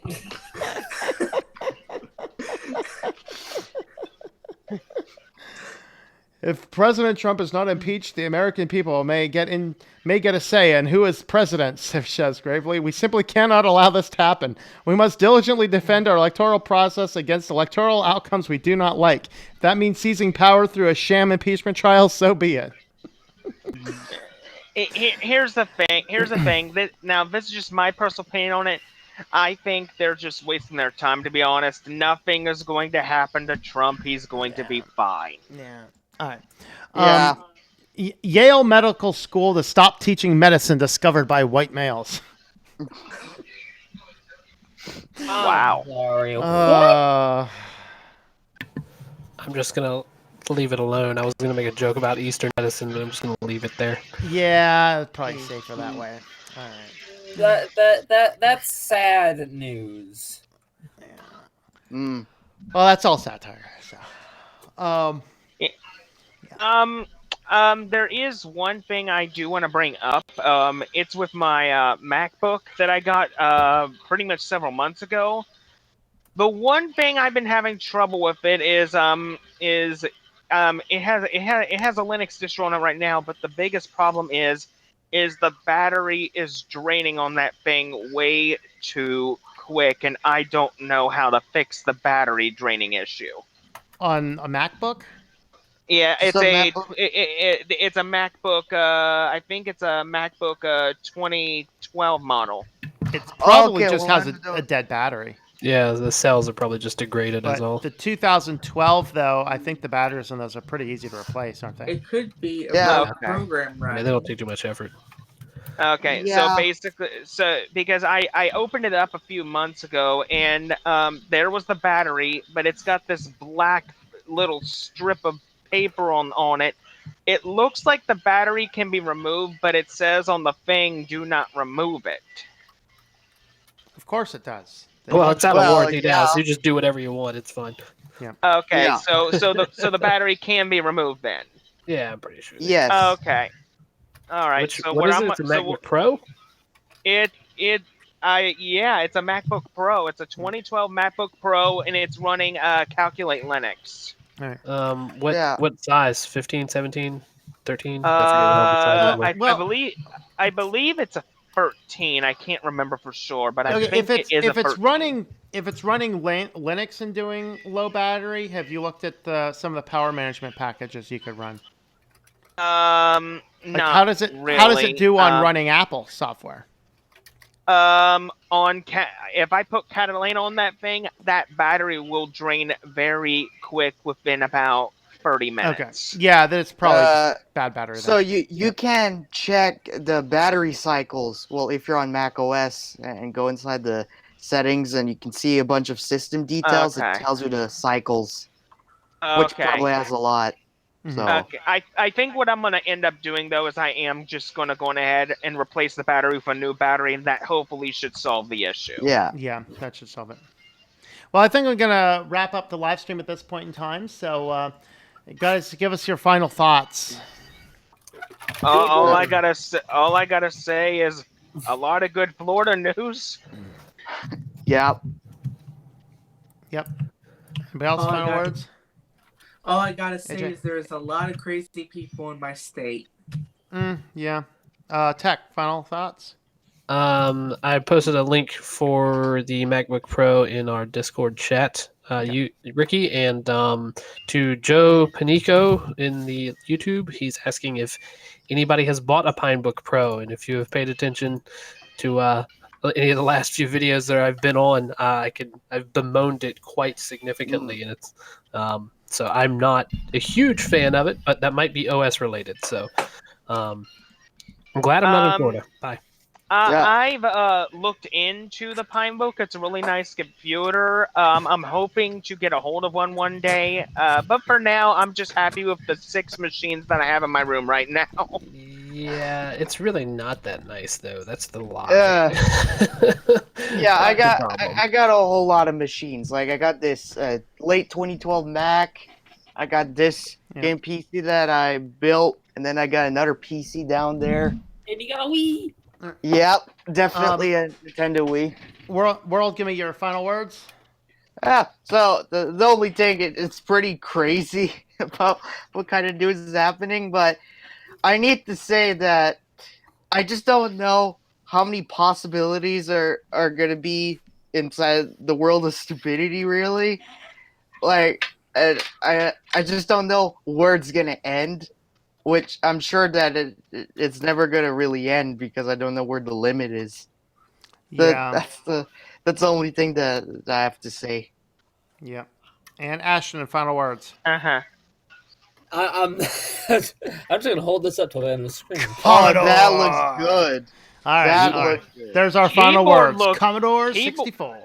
If President Trump is not impeached, the American people may get a say in who is president, says gravely. We simply cannot allow this to happen. We must diligently defend our electoral process against electoral outcomes we do not like. If that means seizing power through a sham impeachment trial, so be it. Here's the thing. Now, this is just my personal opinion on it. I think they're just wasting their time, to be honest. Nothing is going to happen to Trump. He's going to be fine. Yeah. All right. Yeah. Yale Medical School to stop teaching medicine discovered by white males. Wow. Sorry. I'm just going to leave it alone. I was going to make a joke about Eastern medicine, but I'm just going to leave it there. Yeah, it's probably safer that way. All right. That's sad news. Yeah. Mm. Well, that's all satire. So, there is one thing I do want to bring up. It's with my MacBook that I got pretty much several months ago. The one thing I've been having trouble with it is it has a Linux distro on it right now, but the biggest problem is the battery is draining on that thing way too quick, and I don't know how to fix the battery draining issue. on a MacBook? Yeah, it's So a MacBook- it's a MacBook. I think it's a MacBook 2012 model. It probably Okay, just well, has I don't- a dead battery. Yeah, the cells are probably just degraded as But well. the 2012, though, I think the batteries on those are pretty easy to replace, aren't they? It could be a Yeah. rough Okay. program, Yeah, right? they don't take too much effort. Okay, Yeah. so basically, because I opened it up a few months ago, and there was the battery, but it's got this black little strip of paper on it. It looks like the battery can be removed, but it says on the thing, "Do not remove it." Of course it does. Well, it's out of Well, warranty now, yeah. so you just do whatever you want. It's fine. Okay, Yeah. so the battery can be removed then. Yeah, I'm pretty sure. Yes. Okay, all right. Which, so what what is I'm it? It's a so MacBook Pro? it's a MacBook Pro. It's a 2012 MacBook Pro, and it's running Calculate Linux. All right. Yeah. What size? 15, 17, 13? I forget what the size I, is. Well- I believe it's a 13. I can't remember for sure, but I Okay, think if it is it's a 13. running Linux and doing low battery, have you looked at some of the power management packages you could run? Like Like how does it do on running Apple software? If I put Catalina on that thing, that battery will drain very quick within about 30 Okay. minutes. Yeah, that's probably Uh, just bad battery. So then. you can check the battery cycles. Well, if you're on Mac OS and go inside the settings, and you can see a bunch of system details. It Okay. tells you the cycles, which Okay. probably has a lot. Mhm. So Okay. I think what I'm gonna end up doing though is I am just gonna go ahead and replace the battery with a new battery, and that hopefully should solve the issue. yeah. Yeah, that should solve it. Well, I think we're gonna wrap up the live stream at this point in time. So, guys, give us your final thoughts. All I gotta say is a lot of good Florida news. Yeah. Yep. Anybody else? Oh, I Final got- words? All I gotta say AJ? is there's a lot of crazy people in my state. Yeah. Tech. Final thoughts. I posted a link for the MacBook Pro in our Discord chat. Ricky, and to Joe Panico in the YouTube, he's asking if anybody has bought a Pinebook Pro, and if you have paid attention to any of the last few videos that I've been on, I've bemoaned it quite significantly, and it's so I'm not a huge fan of it, but that might be OS related. So I'm glad I'm not in Florida. Bye. Yeah. I've looked into the Pinebook. It's a really nice computer. I'm hoping to get a hold of one day. But for now, I'm just happy with the 6 machines that I have in my room right now. Yeah, it's really not that nice though. That's the lie. Yeah, I That's the got problem. I got a whole lot of machines. Like I got this late 2012 Mac. I got this game PC that I built, and then I got another PC down there. And you got a Wii. Yep, definitely a Nintendo Wii. World, give me your final words. So the only thing it's pretty crazy about what kind of news is happening, but I need to say that I just don't know how many possibilities are gonna be inside the world of stupidity. Really, like, and I just don't know where it's gonna end. Which I'm sure that it's never gonna really end because I don't know where the limit is. That's the only thing that I have to say. Yeah. And Ashton, final words. Uh-huh. I'm I'm just gonna hold this up till the end of the screen. Oh, that looks good. All right. That All right. looks good. There's our final Keyboard words. look- Commodore keyboard- 64.